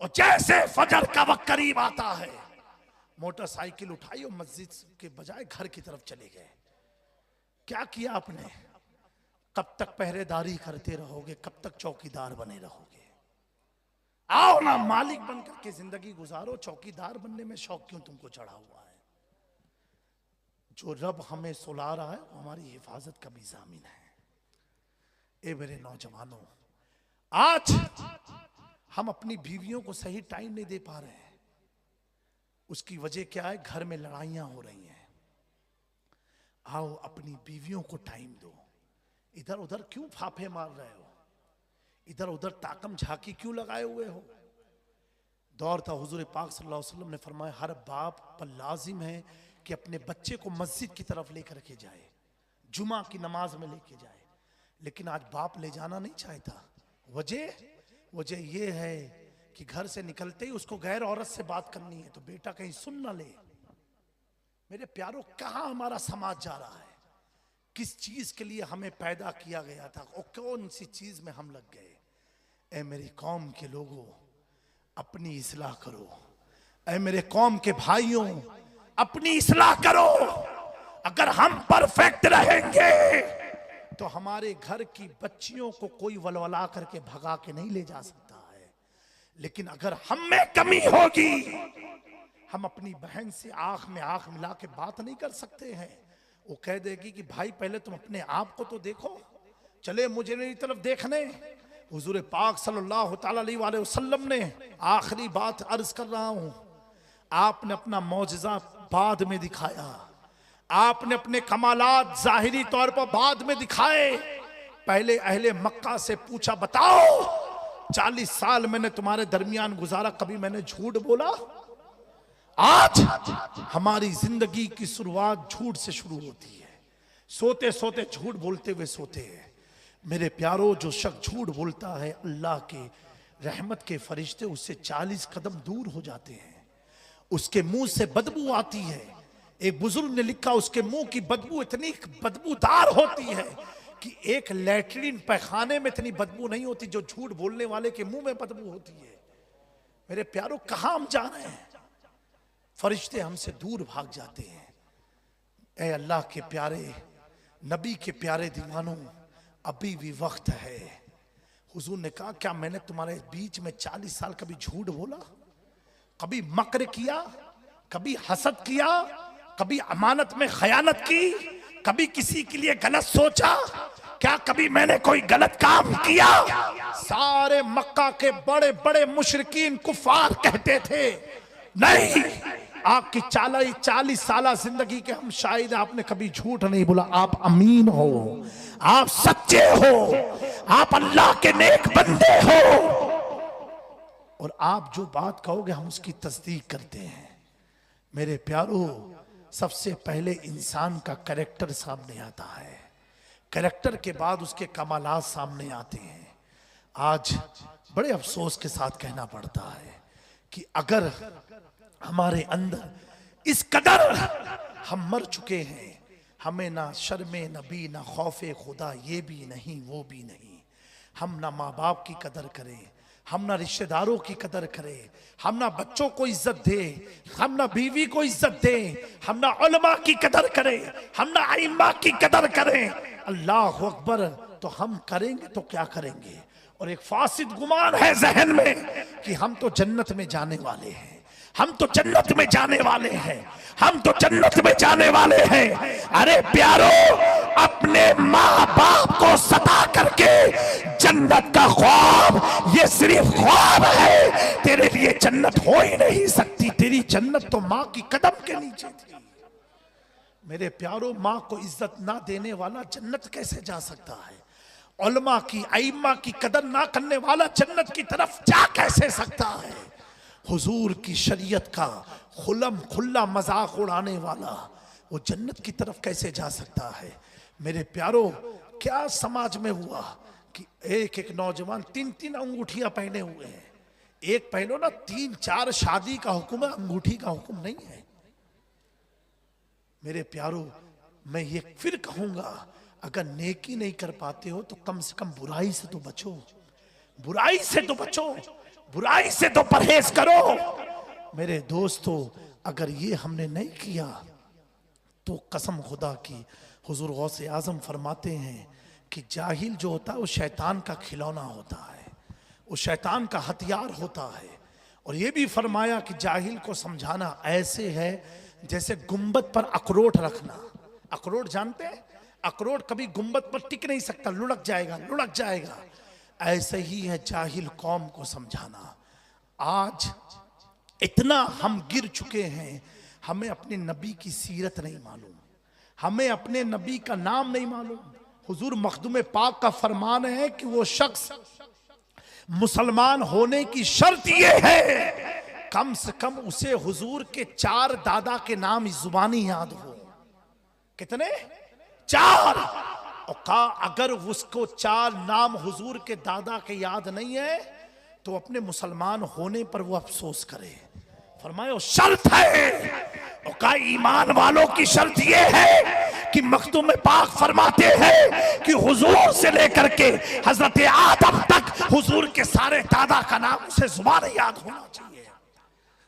और जैसे फजर का वक्त करीब आता है, मोटरसाइकिल उठाई और मस्जिद के बजाय घर की तरफ चले गए। क्या किया आपने? कब तक पहरेदारी करते रहोगे? कब तक चौकीदार बने रहोगे? आओ ना, मालिक बनकर के जिंदगी गुजारो, चौकीदार बनने में शौक क्यों तुमको चढ़ा हुआ है? जो रब हमें सुला रहा है वो हमारी हिफाजत का भी जामिन है। ए मेरे नौजवानों, आज हम अपनी बीवियों को सही टाइम नहीं दे पा रहे हैं। उसकी वजह क्या है? घर में लड़ाइयां हो रही हैं। आओ अपनी बीवियों को टाइम दो। इधर उधर क्यों फाफे मार रहे हो? इधर उधर ताकम झाकी क्यों लगाए हुए हो? दौर था हुजूर पाक सल्लल्लाहु अलैहि वसल्लम ने फरमाया, हर बाप पर लाजिम है कि अपने बच्चे को मस्जिद की तरफ लेकर के जाए, जुमा की नमाज में लेके जाए। लेकिन आज बाप ले जाना नहीं चाहता। वजह ये है कि घर से निकलते ही उसको गैर औरत से बात करनी है, तो बेटा कहीं सुन ना ले। मेरे प्यारों, कहाँ हमारा समाज जा रहा है? किस चीज के लिए हमें पैदा किया गया था और कौन सी चीज में हम लग गए? ऐ मेरी कौम के लोगों, अपनी इस्लाह करो। ऐ मेरे कौम के भाइयों, अपनी इस्लाह करो। अगर हम परफेक्ट रहेंगे तो हमारे घर की बच्चियों को कोई वलवला करके भगा के नहीं ले जा सकता है। लेकिन अगर हम में कमी होगी, हम अपनी बहन से आंख में आंख मिला के बात नहीं कर सकते हैं। वो कह देगी कि भाई पहले तुम अपने आप को तो देखो, चले मुझे मेरी तरफ देखने। हुजूर पाक सल्लल्लाहु अलैहि वसल्लम ने, आखिरी बात अर्ज कर रहा हूं, आपने अपना मौजज़ा बाद में दिखाया, आपने अपने कमालात जाहिरी तौर पर बाद में दिखाए। पहले अहले मक्का से पूछा, बताओ 40 साल मैंने तुम्हारे दरमियान गुजारा, कभी मैंने झूठ बोला? आज हमारी जिंदगी की शुरुआत झूठ से शुरू होती है। सोते सोते झूठ बोलते हुए सोते हैं। मेरे प्यारो, जो शख्स झूठ बोलता है, अल्लाह के रहमत के फरिश्ते उससे 40 कदम दूर हो जाते हैं। उसके मुंह से बदबू आती है। एक बुजुर्ग ने लिखा, उसके मुंह की बदबू इतनी बदबूदार होती है कि एक लैट्रिन पैखाने में इतनी बदबू नहीं होती जो झूठ बोलने वाले के मुंह में बदबू होती है। मेरे प्यारो, कहां हम जा रहे हैं? फरिश्ते हमसे दूर भाग जाते हैं। ऐ अल्लाह के प्यारे नबी के प्यारे दीवानों, अभी भी वक्त है। हुजूर ने कहा, क्या मैंने तुम्हारे बीच में 40 साल कभी झूठ बोला? कभी मक्र किया? कभी हसद किया? कभी अमानत में खयानत की? कभी किसी के लिए गलत सोचा? क्या कभी मैंने कोई गलत काम किया? सारे मक्का के बड़े बड़े मुशरिकीन कुफार कहते थे, नहीं, आपकी 40 साल जिंदगी के हम शायद, आपने कभी झूठ नहीं बोला। आप अमीन हो, आप सच्चे हो, आप अल्लाह के नेक बंदे हो, और आप जो बात कहोगे हम उसकी तस्दीक करते हैं। मेरे प्यारो, सबसे पहले इंसान का कैरेक्टर सामने आता है, कैरेक्टर के बाद उसके कमालात सामने आते हैं। आज बड़े अफसोस के साथ कहना पड़ता है कि अगर हमारे अंदर इस कदर हम मर चुके हैं, हमें ना शर्मे नबी ना खौफे खुदा, ये भी नहीं वो भी नहीं, हम ना माँ बाप की कदर करें, हम ना रिश्तेदारों की कदर करें, हम ना बच्चों को इज्जत दें, हम ना बीवी को इज्जत दें, हम ना उलमा की कदर करें, हम ना आइम्मा की कदर करें, अल्लाह अकबर, तो हम करेंगे तो क्या करेंगे? और एक फासिद गुमान है जहन में कि हम तो जन्नत में जाने वाले हैं, हम तो जन्नत में जाने वाले हैं, हम तो जन्नत में जाने वाले हैं। अरे प्यारो, अपने माँ बाप को सता करके जन्नत का ख्वाब, ये सिर्फ ख्वाब है, तेरे लिए जन्नत हो ही नहीं सकती। तेरी जन्नत तो माँ की कदम के नीचे थी। मेरे प्यारो, माँ को इज्जत ना देने वाला जन्नत कैसे जा सकता है? उलमा की, आइम्मा की कदर ना करने वाला जन्नत की तरफ जा कैसे सकता है? हुजूर की शरीयत का खुल्लम खुल्ला मजाक उड़ाने वाला वो जन्नत की तरफ कैसे जा सकता है? मेरे प्यारो, क्या समाज में हुआ कि एक एक नौजवान 3-3 अंगूठियां पहने हुए हैं। एक पहनो ना, 3-4 शादी का हुक्म है, अंगूठी का हुक्म नहीं है। मेरे प्यारो, मैं ये फिर कहूंगा, अगर नेकी नहीं कर पाते हो तो कम से कम बुराई से तो बचो, बुराई से तो बचो, बुराई से तो परहेज करो। मेरे दोस्तों, अगर ये हमने नहीं किया तो कसम खुदा की, हुजूर गौसे आजम फरमाते हैं कि जाहिल जो होता है वो शैतान का खिलौना होता है, वो शैतान का हथियार होता है। और ये भी फरमाया कि जाहिल को समझाना ऐसे है जैसे गुंबद पर अखरोट रखना। अखरोट जानते हैं? अखरोट कभी गुंबद पर टिक नहीं सकता, लुढ़क जाएगा, लुढ़क जाएगा। ऐसे ही है जाहिल कौम को समझाना। आज इतना हम गिर चुके हैं, हमें अपने नबी की सीरत नहीं मालूम, हमें अपने नबी का नाम नहीं मालूम। हुजूर मखदूम पाक का फरमान है कि वो शख्स, मुसलमान होने की शर्त ये है कम से कम उसे हुजूर के 4 दादा के नाम जुबानी याद हो। कितने? 4। और कहा अगर उसको 4 नाम हुजूर के दादा के याद नहीं है तो अपने मुसलमान होने पर वो अफसोस करे। फरमाया शर्त है। और कहा ईमान वालों की शर्त ये है कि मखदूम पाक फरमाते हैं कि हुजूर से लेकर के हजरत आदम तक हुजूर के सारे दादा का नाम उसे जुबान याद होना चाहिए।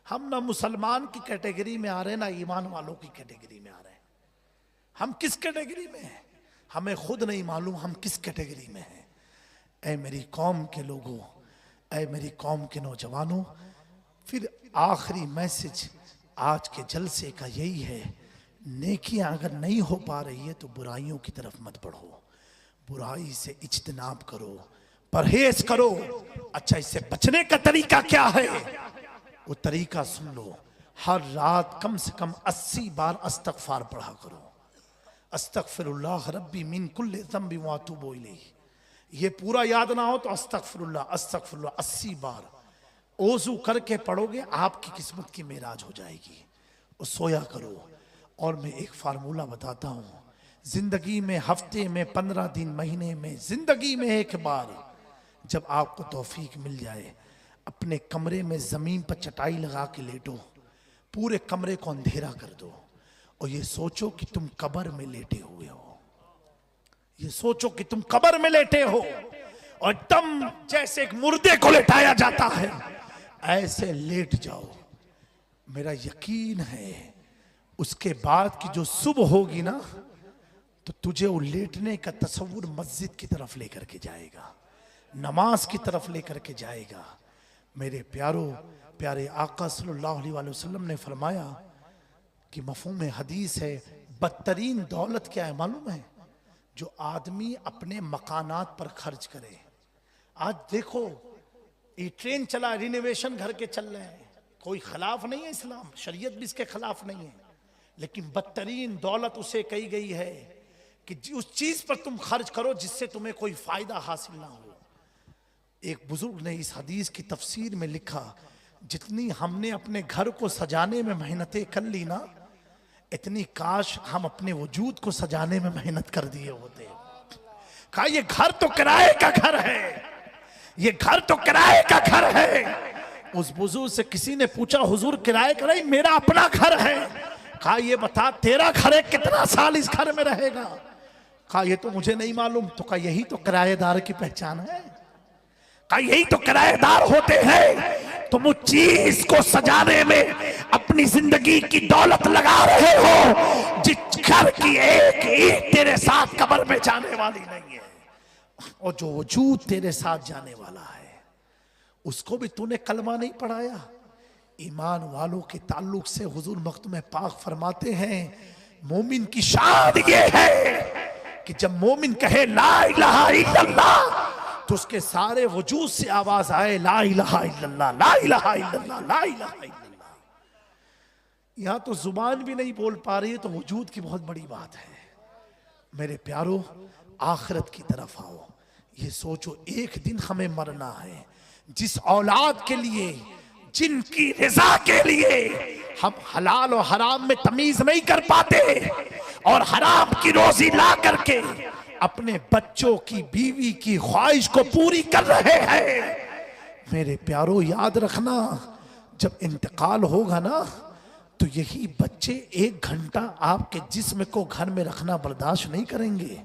हम ना मुसलमान की कैटेगरी में आ रहे हैं ना ईमान वालों की कैटेगरी में आ रहे हैं। हम किस कैटेगरी में हैं हमें खुद नहीं मालूम, हम किस कैटेगरी में हैं। ऐ मेरी कौम के लोगों, ऐ मेरी कौम के नौजवानों, फिर आखिरी मैसेज आज के जलसे का यही है, नेकियां अगर नहीं हो पा रही है तो बुराइयों की तरफ मत बढ़ो, बुराई से इज्तनाब करो, परहेज करो। अच्छा, इससे बचने का तरीका क्या है? वो तरीका सुन लो। हर रात कम से कम 80 बार अस्तगफार पढ़ा करो। अस्तगफिरुल्लाह रब्बी मिन कुल्लि ज़ंबि व अतूबु इलैहि। ये पूरा याद ना हो तो अस्तगफिरुल्लाह अस्तगफिरुल्लाह 80 बार ओज़ू करके पढ़ोगे, आपकी किस्मत की मेराज हो जाएगी। और सोया करो। और मैं एक फार्मूला बताता हूँ, जिंदगी में हफ्ते में 15 दिन महीने में जिंदगी में एक बार जब आपको तौफीक मिल जाए, अपने कमरे में जमीन पर चटाई लगा के लेटो, पूरे कमरे को अंधेरा कर दो और ये सोचो कि तुम कब्र में लेटे हुए हो। ये सोचो कि तुम कब्र में लेटे हो और एकदम जैसे एक मुर्दे को लेटाया जाता है ऐसे लेट जाओ। मेरा यकीन है उसके बाद की जो सुबह होगी ना, तो तुझे वो लेटने का तस्वुर मस्जिद की तरफ लेकर के जाएगा, नमाज की तरफ लेकर के जाएगा। मेरे प्यारे आका सल्लल्लाहु अलैहि वसल्लम ने फरमाया कि मफ़हूम हदीस है, बदतरीन दौलत क्या है मालूम है? जो आदमी अपने मकानात पर खर्च करे। आज देखो ये ट्रेन चला, रिनोवेशन घर के चल रहे हैं, कोई खिलाफ नहीं है, इस्लाम शरीयत भी इसके खिलाफ नहीं है, लेकिन बदतरीन दौलत उसे कही गई है कि उस चीज पर तुम खर्च करो जिससे तुम्हें कोई फायदा हासिल ना हो। एक बुजुर्ग ने इस हदीस की तफसीर में लिखा, जितनी हमने अपने घर को सजाने में मेहनतें कर ली ना, इतनी काश हम अपने वजूद को सजाने में मेहनत कर दिए होते। कहा ये घर तो किराए का घर है, ये घर तो किराए का घर है। उस बुजुर्ग से किसी ने पूछा, हुजूर किराए का नहीं, मेरा अपना घर है। कहा ये बता तेरा घर है, कितना साल इस घर में रहेगा? कहा ये तो मुझे नहीं मालूम। तो कहा यही तो किराएदार की पहचान है। कहा यही तो किराएदार होते हैं। तुम उस चीज को सजाने में अपनी जिंदगी की दौलत लगा रहे हो जिस घर की एक ईंट तेरे साथ कब्र में जाने वाली नहीं है, और जो वजूद तेरे साथ जाने वाला है उसको भी तूने कलमा नहीं पढ़ाया। ईमान वालों के ताल्लुक से हुजूर मख्तूम पाक फरमाते हैं, मोमिन की शान ये है कि जब मोमिन कहे ला इलाहा इल्लल्लाह तो उसके सारे वजूद से आवाज आए ला इलाहा इल्लल्लाह, ला इलाहा इल्लल्लाह, ला इलाहा इल्लल्लाह। यहां तो जुबान भी नहीं बोल पा रही है, तो वजूद की बहुत बड़ी बात है। मेरे प्यारो, आखिरत की तरफ आओ। ये सोचो एक दिन हमें मरना है। जिस औलाद के लिए, जिनकी रिजा के लिए हम हलाल और हराम में तमीज नहीं कर पाते और हराम की रोजी ला करके अपने बच्चों की, बीवी की ख्वाहिश को पूरी कर रहे हैं, मेरे प्यारो याद रखना, जब इंतकाल होगा ना तो यही बच्चे 1 घंटा आपके जिस्म को घर में रखना बर्दाश्त नहीं करेंगे।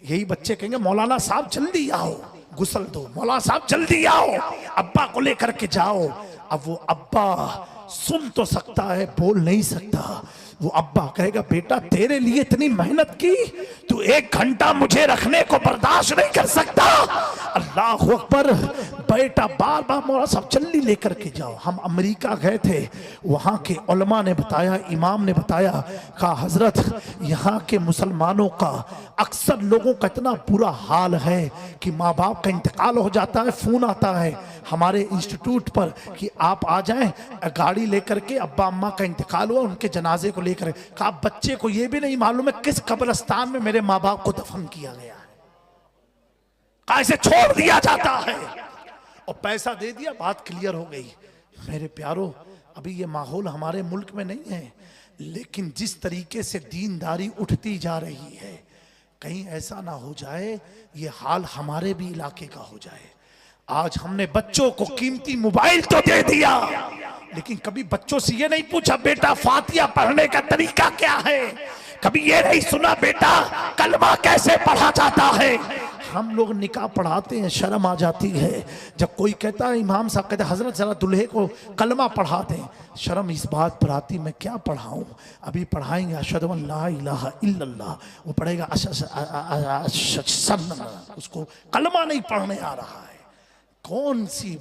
यही बच्चे कहेंगे मौलाना साहब जल्दी आओ, गुस्ल दो, मौलाना साहब जल्दी आओ, अब्बा को लेकर के जाओ। अब वो अब्बा सुन तो सकता है, बोल नहीं सकता। वो अब्बा कहेगा बेटा तेरे लिए इतनी मेहनत की, तू 1 घंटा मुझे रखने को बर्दाश्त नहीं कर सकता। अल्लाह अकबर। बेटा बार बार मौला साहब जल्दी लेकर के जाओ। हम अमेरिका गए थे, वहाँ के उलमा ने बताया, इमाम ने बताया, कहा हजरत यहाँ के मुसलमानों का अक्सर लोगों का इतना बुरा हाल है कि माँ बाप का इंतकाल हो जाता है, फोन आता है हमारे इंस्टीट्यूट पर कि आप आ जाएं, गाड़ी लेकर के अब्बा अम्मा का इंतकाल हुआ, उनके जनाजे को लेकर। कहा बच्चे को यह भी नहीं मालूम है किस कब्रिस्तान में मेरे माँ बाप को दफन किया गया है। कहा इसे छोड़ दिया जाता है और पैसा दे दिया, बात क्लियर हो गई। मेरे प्यारो, अभी ये माहौल हमारे मुल्क में नहीं है, लेकिन जिस तरीके से दीनदारी उठती जा रही है, कहीं ऐसा ना हो जाए ये हाल हमारे भी इलाके का हो जाए। आज हमने बच्चों को कीमती मोबाइल तो दे दिया, लेकिन कभी बच्चों से ये नहीं पूछा बेटा फातिहा पढ़ने का तरीका क्या है, कभी ये नहीं सुना बेटा कलमा कैसे पढ़ा जाता है। हम लोग निकाह पढ़ाते हैं, शर्म आ जाती है जब कोई कहता है, इमाम साहब कहते हैं हजरत जरा दूल्हे को कलमा पढ़ा दें, शर्म इस बात पर आती मैं क्या पढ़ाऊं, अभी पढ़ाएंगे अशहदु अन ला इलाहा इल्लल्लाह, वो पढ़ेगा उसको कलमा नहीं पढ़ने आ रहा है। कौन सी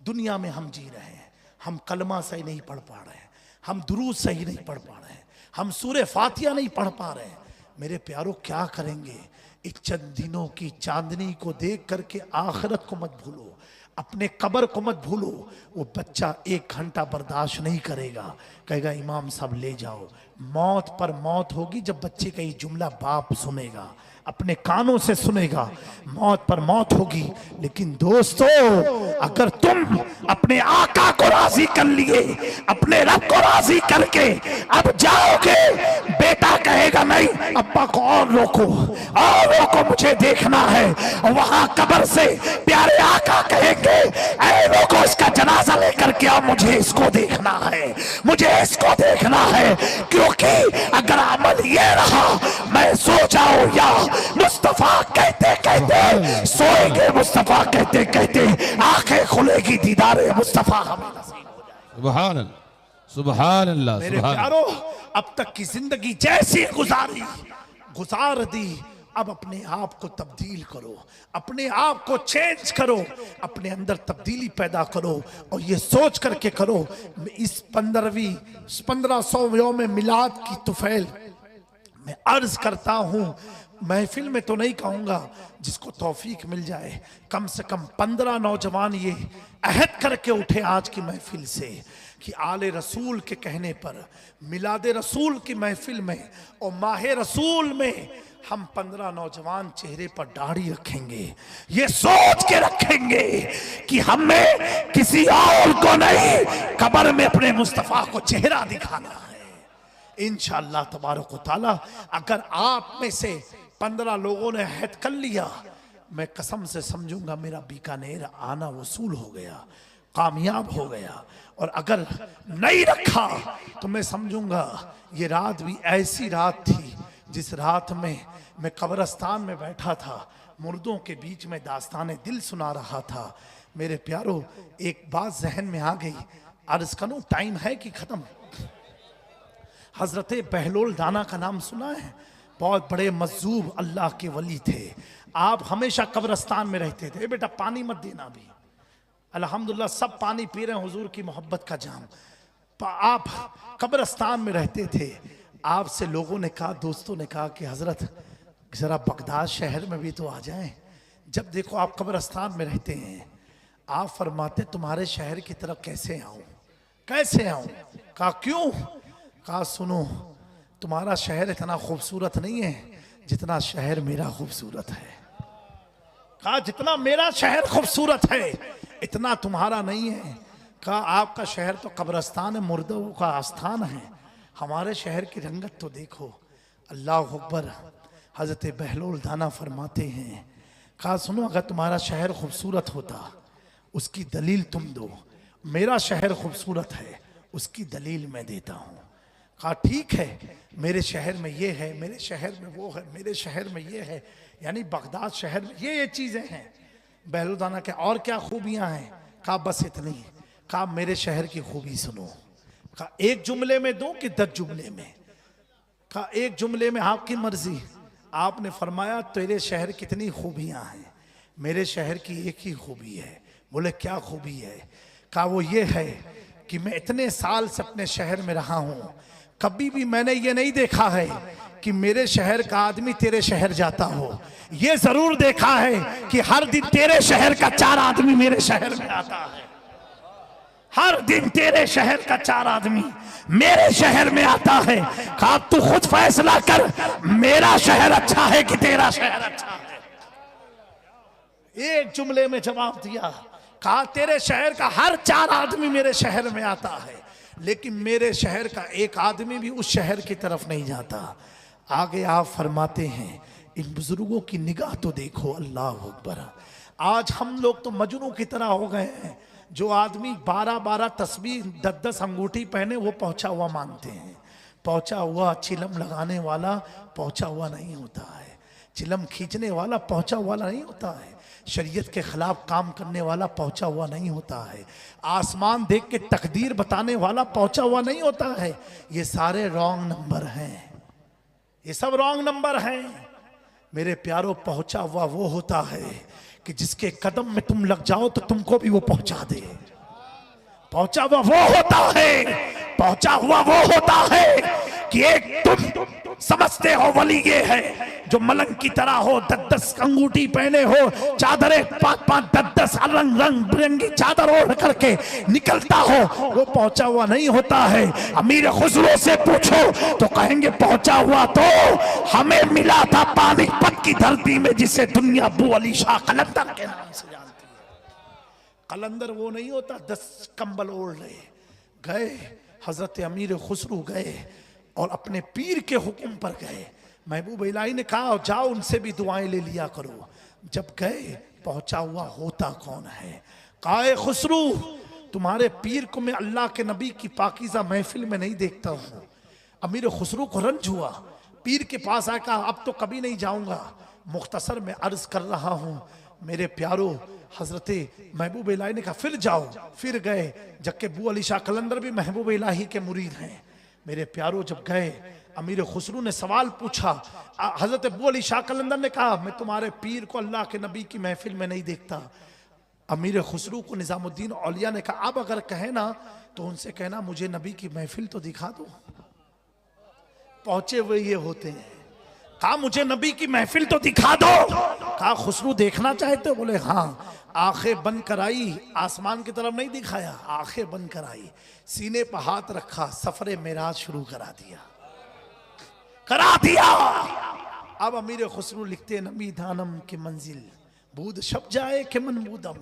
दुनिया में हम जी रहे हैं? हम कलमा सही नहीं पढ़ पा रहे हैं, हम दुरूद सही नहीं पढ़ पा रहे हैं, हम सूरे फातिहा नहीं पढ़ पा रहे हैं। मेरे प्यारों क्या करेंगे? इस चंद दिनों की चांदनी को देख करके आखिरत को मत भूलो, अपने कब्र को मत भूलो। वो बच्चा 1 घंटा बर्दाश्त नहीं करेगा, कहेगा इमाम साहब ले जाओ। मौत पर मौत होगी जब बच्चे का ये जुमला बाप सुनेगा, अपने कानों से सुनेगा, मौत पर मौत होगी। लेकिन दोस्तों, अगर तुम अपने आका को राजी कर लिए, अपने रब को राजी करके अब जाओगे, बेटा कहेगा नहीं अब्बा को और रोको, मुझे देखना है। वहां कब्र से प्यारे आका कहेंगे ऐ लोगों, इसका जनाजा लेकर के आओ, मुझे इसको देखना है, मुझे इसको देखना है। क्योंकि अगर अमल ये रहा, मैं सो जाऊं या मुस्तफा कहते कहते सोएंगे, मुस्तफा कहते कहते आंखें खुलेगी, दीदारे मुस्तफा हमें नसीब हो जाए। सुभान अल्लाह, सुभान अल्लाह, मेरे सुभान प्यारो, अब तक की जिंदगी जैसी गुजार दी, अब अपने आप को तब्दील करो, अपने आप को चेंज करो, अपने अंदर तब्दीली पैदा करो। और ये सोच करके करो, इस 1500 यौम मिलाद की तुफैल मैं अर्ज करता हूं, महफिल में तो नहीं कहूंगा, जिसको तौफीक मिल जाए, कम से कम 15 नौजवान ये अहद करके उठे आज की महफिल से कि आले रसूल के कहने पर मिलाद रसूल की महफिल में और माह रसूल में हम 15 नौजवान चेहरे पर दाढ़ी रखेंगे, ये सोच के रखेंगे कि हमें किसी और को नहीं, कब्र में अपने मुस्तफा को चेहरा दिखाना है। इंशाअल्लाह तबारक व तआला अगर आप में से 15 लोगों ने अहद कर लिया, मैं कसम से समझूंगा मेरा बीकानेर आना वसूल हो गया, कामयाब हो गया। और अगर नहीं रखा तो मैं समझूंगा ये रात भी ऐसी रात थी जिस रात में मैं कब्रस्तान में बैठा था, मुर्दों के बीच में दास्ताने दिल सुना रहा था। मेरे प्यारो, एक बात जहन में आ गई, अर्ज करूं, टाइम है कि खत्म? हजरत बहलोल दाना का नाम सुना है? बहुत बड़े मजूब अल्लाह के वली थे। आप हमेशा कब्रस्तान में रहते थे। बेटा पानी मत देना भी, अल्हम्दुलिल्लाह सब पानी पी रहे हैं, हुजूर की मोहब्बत का जाम। आप कब्रस्तान में रहते थे। आपसे लोगों ने कहा, दोस्तों ने कहा कि हजरत जरा बगदाद शहर में भी तो आ जाएं। जब देखो आप कब्रस्तान में रहते हैं। आप फरमाते तुम्हारे शहर की तरफ कैसे आऊं, कैसे आऊं? कहा क्यों? कहा सुनो, तुम्हारा शहर इतना खूबसूरत नहीं है जितना शहर मेरा खूबसूरत है। कहा जितना मेरा शहर खूबसूरत है इतना तुम्हारा नहीं है। कहा आपका शहर तो कब्रस्तान है, मुर्दों का आस्थान है, हमारे शहर की रंगत तो देखो। अल्लाह अकबर। हजरत बहलोल दाना फरमाते हैं, कहा सुनो, अगर तुम्हारा शहर खूबसूरत होता उसकी दलील तुम दो, मेरा शहर खूबसूरत है उसकी दलील मैं देता हूँ। कहा ठीक है, मेरे शहर में ये है, मेरे शहर में वो है, मेरे शहर में ये है, यानी बगदाद शहर में ये चीज़ें हैं। बहलोल दाना के और क्या खूबियाँ हैं? कहा बस इतनी। कहा मेरे शहर की खूबी सुनो। कहा एक जुमले में दूं कि 10 जुमले में? कहा एक जुमले में, आपकी मर्जी। आपने फरमाया तेरे शहर कितनी खूबियां हैं? मेरे शहर की एक ही खूबी है। बोले क्या खूबी है? कहा वो ये है कि मैं इतने साल से अपने शहर में रहा हूँ, कभी भी मैंने ये नहीं देखा है कि मेरे शहर का आदमी तेरे शहर जाता हो। ये जरूर देखा है कि हर दिन तेरे शहर का 4 आदमी मेरे शहर में आता है, हर दिन तेरे शहर का 4 आदमी मेरे शहर में आता है। कहा तू खुद फैसला कर, मेरा शहर अच्छा है कि तेरा शहर अच्छा है? एक जुमले में जवाब दिया। कहा तेरे शहर का हर 4 आदमी मेरे शहर में आता है, लेकिन मेरे शहर का एक आदमी भी उस शहर की तरफ नहीं जाता। आगे आप फरमाते हैं, इन बुजुर्गों की निगाह तो देखो, अल्लाह अकबर। आज हम लोग तो मजनू की तरह हो गए हैं। जो आदमी 12-12 तस्बीह 10-10 अंगूठी पहने वो पहुंचा हुआ मानते हैं। पहुंचा हुआ चिलम लगाने वाला पहुंचा हुआ नहीं होता है, चिलम खींचने वाला पहुंचा हुआ नहीं होता है, शरीयत के खिलाफ काम करने वाला पहुंचा हुआ नहीं होता है, आसमान देख के तकदीर बताने वाला पहुंचा हुआ नहीं होता है। ये सारे रॉन्ग नंबर हैं, ये सब रॉन्ग नंबर हैं। मेरे प्यारो, पहुंचा हुआ वो होता है कि जिसके कदम में तुम लग जाओ तो तुमको भी वो पहुंचा दे। पहुंचा हुआ वो होता है, पहुंचा हुआ वो होता है कि एक तुम समझते हो वली ये है जो मलंग की तरह हो, 10-10 अंगूठी पहने हो, चादरें 5-5 10-10 रंग रंग बिरंगी चादर ओढ़ करके निकलता हो, वो पहुंचा हुआ नहीं होता है। अमीर खुसरो से पूछो तो कहेंगे पहुंचा हुआ तो हमें मिला था पानीपत की धरती में, जिसे दुनिया अबू अली शाह कलंदर के नाम से जानती है। कलंदर वो नहीं होता 10 कंबल ओढ़ रहे, गए हजरत अमीर खुसरो गए और अपने पीर के हुक्म पर गए। महबूब इलाही ने कहा जाओ उनसे भी दुआएं ले लिया करो। जब गए पहुंचा हुआ होता कौन है? कहा खुसरो तुम्हारे पीर को मैं अल्लाह के नबी की पाकीज़ा महफिल में नहीं देखता हूँ। अमीर खुसरो को रंज हुआ, पीर के पास आया, कहा अब तो कभी नहीं जाऊंगा, मुख्तसर में अर्ज कर रहा हूँ मेरे प्यारो। हजरत महबूब इलाही ने कहा फिर जाओ, फिर गए, जबकि अबू अली शाह कलंदर भी महबूब इलाही के मुरीद हैं। मेरे प्यारो जब गए अमीर खुसरो ने सवाल पूछा, हजरत अबू अली शाह कलंदर ने कहा मैं तुम्हारे पीर को अल्लाह के नबी की महफिल में नहीं देखता। अमीर खुसरो को निजामुद्दीन औलिया ने कहा अब अगर कहे ना तो उनसे कहना मुझे नबी की महफिल तो दिखा दो। पहुंचे हुए ये होते हैं, कहा मुझे नबी की महफिल तो दिखा दो। कहा खुसरो देखना चाहते हो? बोले हाँ। आंखें बंद कराई, आसमान की तरफ नहीं दिखाया, आंखें बंद कराई, सीने पर हाथ रखा, सफरे मेराज शुरू करा दिया। अब अमीर खुसरो लिखते नबी दानम की मंजिल बूद शब जाए के मनबूदम।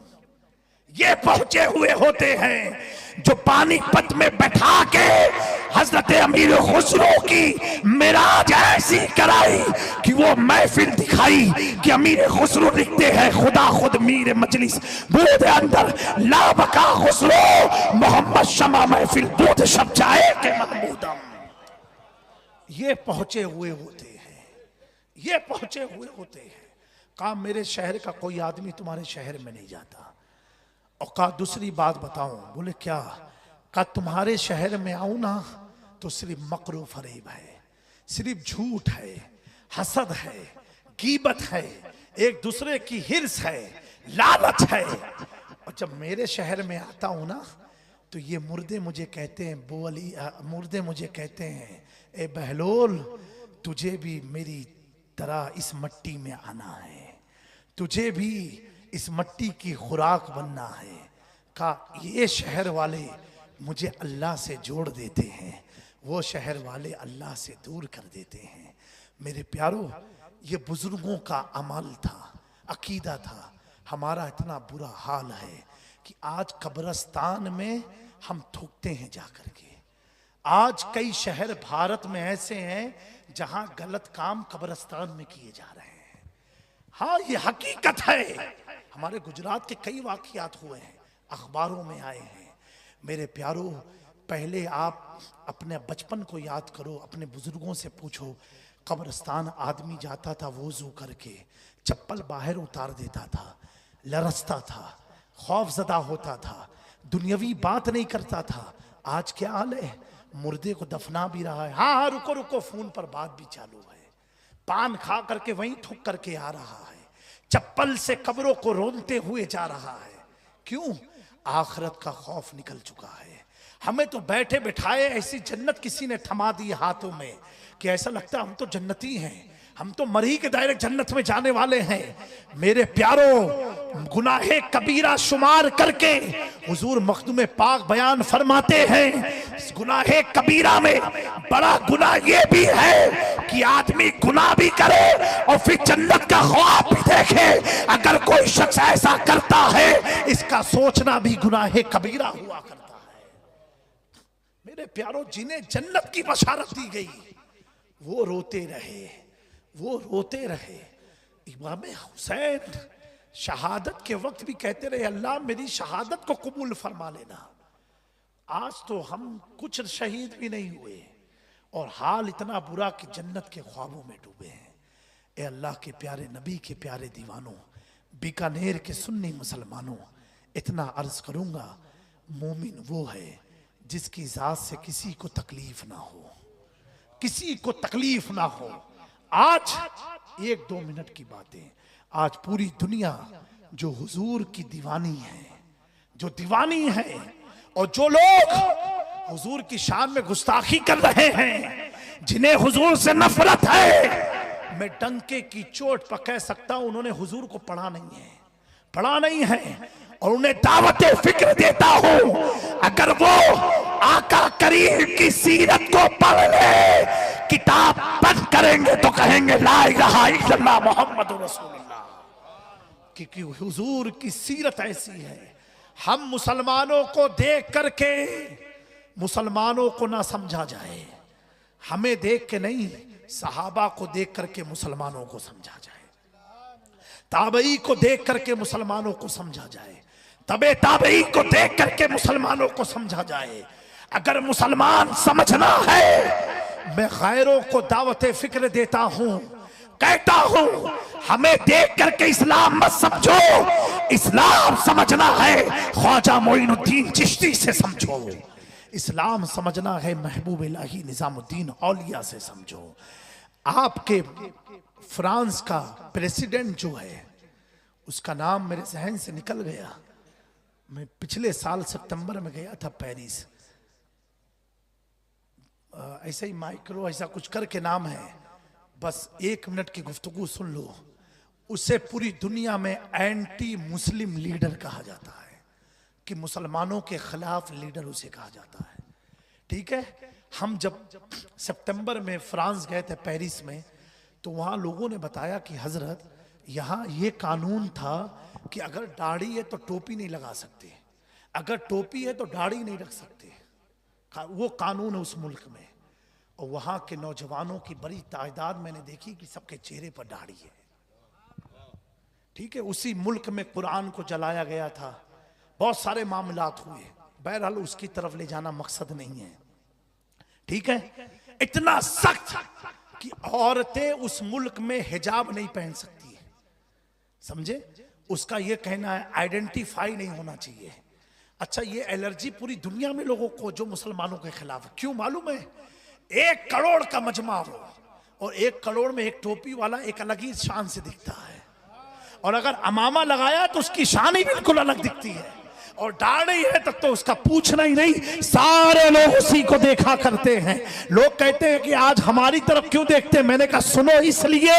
ये पहुंचे हुए होते हैं जो पानीपत में बैठा के हजरत अमीर खुसरो की मिराज ऐसी कराई कि वो महफिल दिखाई कि अमीर खुसरो लिखते हैं खुदा खुद मीर मजलिस बूद अंदर ला बका खुसरो मोहम्मद शमा महफिल बूद शब जाए के मनबूदम। ये पहुंचे हुए होते हैं, ये पहुंचे हुए होते हैं। कहा मेरे शहर का कोई आदमी तुम्हारे शहर में नहीं जाता। और कहा दूसरी बात बताऊं? बोले क्या? कहा तुम्हारे शहर में आऊं ना तो सिर्फ मकरू फरेब है, सिर्फ झूठ है, हसद है, गीबत है, एक दूसरे की हिर्स है, लालच है। और जब मेरे शहर में आता हूं ना तो ये मुर्दे मुझे कहते हैं बोली, मुर्दे मुझे कहते हैं ए बहलोल तुझे भी मेरी तरह इस मट्टी में आना है, तुझे भी इस मट्टी की खुराक बनना है। कहा ये शहर वाले मुझे अल्लाह से जोड़ देते हैं, वो शहर वाले अल्लाह से दूर कर देते हैं। मेरे प्यारो ये बुजुर्गों का अमल था, अकीदा था। हमारा इतना बुरा हाल है कि आज कब्रिस्तान में हम थूकते हैं जाकर के। आज कई शहर भारत में ऐसे हैं जहां गलत काम कब्रिस्तान में किए जा रहे हैं। हाँ ये हकीकत है। हमारे गुजरात के कई वाकयात हुए हैं, अखबारों में आए हैं। मेरे प्यारो पहले आप अपने बचपन को याद करो, अपने बुजुर्गों से पूछो। कब्रिस्तान आदमी जाता था वुजू करके, चप्पल बाहर उतार देता था, लरसता था, खौफजदा होता था, दुनियावी बात नहीं करता था। आज क्या हाल है? मुर्दे को दफना भी रहा है। हाँ हाँ रुको रुको, फोन पर बात भी चालू है, पान खा करके वहीं थूक करके आ रहा है, चप्पल से कब्रों को रोनते हुए जा रहा है। क्यों? आखिरत का खौफ निकल चुका है। हमें तो बैठे बिठाए ऐसी जन्नत किसी ने थमा दी हाथों में कि ऐसा लगता है हम तो जन्नती हैं, हम तो मरी के डायरेक्ट जन्नत में जाने वाले हैं। मेरे प्यारो गुनाहे कबीरा शुमार करके हुजूर मखदूम पाक बयान फरमाते हैं गुनाहे कबीरा में बड़ा गुनाह ये भी है कि आदमी गुनाह भी करे और फिर जन्नत का ख्वाब भी देखे। अगर कोई शख्स ऐसा करता है इसका सोचना भी गुनाहे कबीरा हुआ करता है। मेरे प्यारो जिन्हें जन्नत की बशारत दी गई वो रोते रहे, वो रोते रहे। इमाम हुसैन शहादत के वक्त भी कहते रहे अल्लाह मेरी शहादत को कबूल फरमा लेना। आज तो हम कुछ शहीद भी नहीं हुए और हाल इतना बुरा कि जन्नत के ख्वाबों में डूबे हैं। ए अल्लाह के प्यारे नबी के प्यारे दीवानों, बीकानेर के सुन्नी मुसलमानों, इतना अर्ज करूंगा मोमिन वो है जिसकी जात से किसी को तकलीफ ना हो, किसी को तकलीफ ना हो। आज 1-2 मिनट की बातें, आज पूरी दुनिया जो हुजूर की दीवानी है, जो दीवानी है और जो लोग हुजूर की शान में गुस्ताखी कर रहे हैं, जिन्हें हुजूर से नफरत है, मैं डंके की चोट पर कह सकता हूं उन्होंने हुजूर को पढ़ा नहीं है और उन्हें दावत फिक्र देता हूं, अगर वो आका करीम की सीरत को पढ़ ले, किताब बंद करेंगे तो कहेंगे ला इलाहा इल्लल्लाह मुहम्मदुर रसूलुल्लाह, क्योंकि हुजूर की सीरत ऐसी है। हम मुसलमानों को देख करके मुसलमानों को ना समझा जाए, हमें देख के नहीं, सहाबा को देख करके मुसलमानों को समझा जाए, ताबई को देख करके मुसलमानों को समझा जाए, तबे ताबई को देख करके मुसलमानों को समझा जाए। अगर मुसलमान समझना है, मैं गैरों को दावत फिक्र देता हूं, कहता हूं हमें देख करके इस्लाम मत समझो, इस्लाम समझना है ख्वाजा मोइनुद्दीन चिश्ती से समझो, इस्लाम समझना है महबूब इलाही निजामुद्दीन औलिया से समझो। आपके फ्रांस का प्रेसिडेंट जो है, उसका नाम मेरे जहन से निकल गया, मैं पिछले साल सितंबर में गया था पेरिस, ऐसे ही माइक्रो ऐसा कुछ करके नाम है, बस 1 मिनट की गुफ्तगू सुन लो। उसे पूरी दुनिया में एंटी मुस्लिम लीडर कहा जाता है, कि मुसलमानों के खिलाफ लीडर उसे कहा जाता है। ठीक है, हम जब सितंबर में फ्रांस गए थे पेरिस में, तो वहां लोगों ने बताया कि हजरत यहाँ ये कानून था कि अगर दाढ़ी है तो टोपी नहीं लगा सकते, अगर टोपी है तो दाढ़ी नहीं रख सकते, वो कानून है उस मुल्क में। और वहां के नौजवानों की बड़ी तादाद मैंने देखी कि सबके चेहरे पर दाढ़ी है। ठीक है, उसी मुल्क में कुरान को जलाया गया था, बहुत सारे मामलात हुए, बहरहाल उसकी तरफ ले जाना मकसद नहीं है। ठीक है, इतना सख्त कि औरतें उस मुल्क में हिजाब नहीं पहन सकती है, समझे? उसका यह कहना है आइडेंटिफाई नहीं होना चाहिए। अच्छा, ये एलर्जी पूरी दुनिया में लोगों को जो मुसलमानों के खिलाफ है, क्यों मालूम है? 1 करोड़ का मजमा हो और 1 करोड़ में एक टोपी वाला एक अलग ही शान से दिखता है, और अगर अमामा लगाया तो उसकी शान ही बिल्कुल अलग दिखती है, और दाढ़ी है तब तो उसका पूछना ही नहीं, सारे लोग उसी को देखा करते हैं। लोग कहते हैं कि आज हमारी तरफ क्यों देखते हैं? मैंने कहा सुनो, इसलिए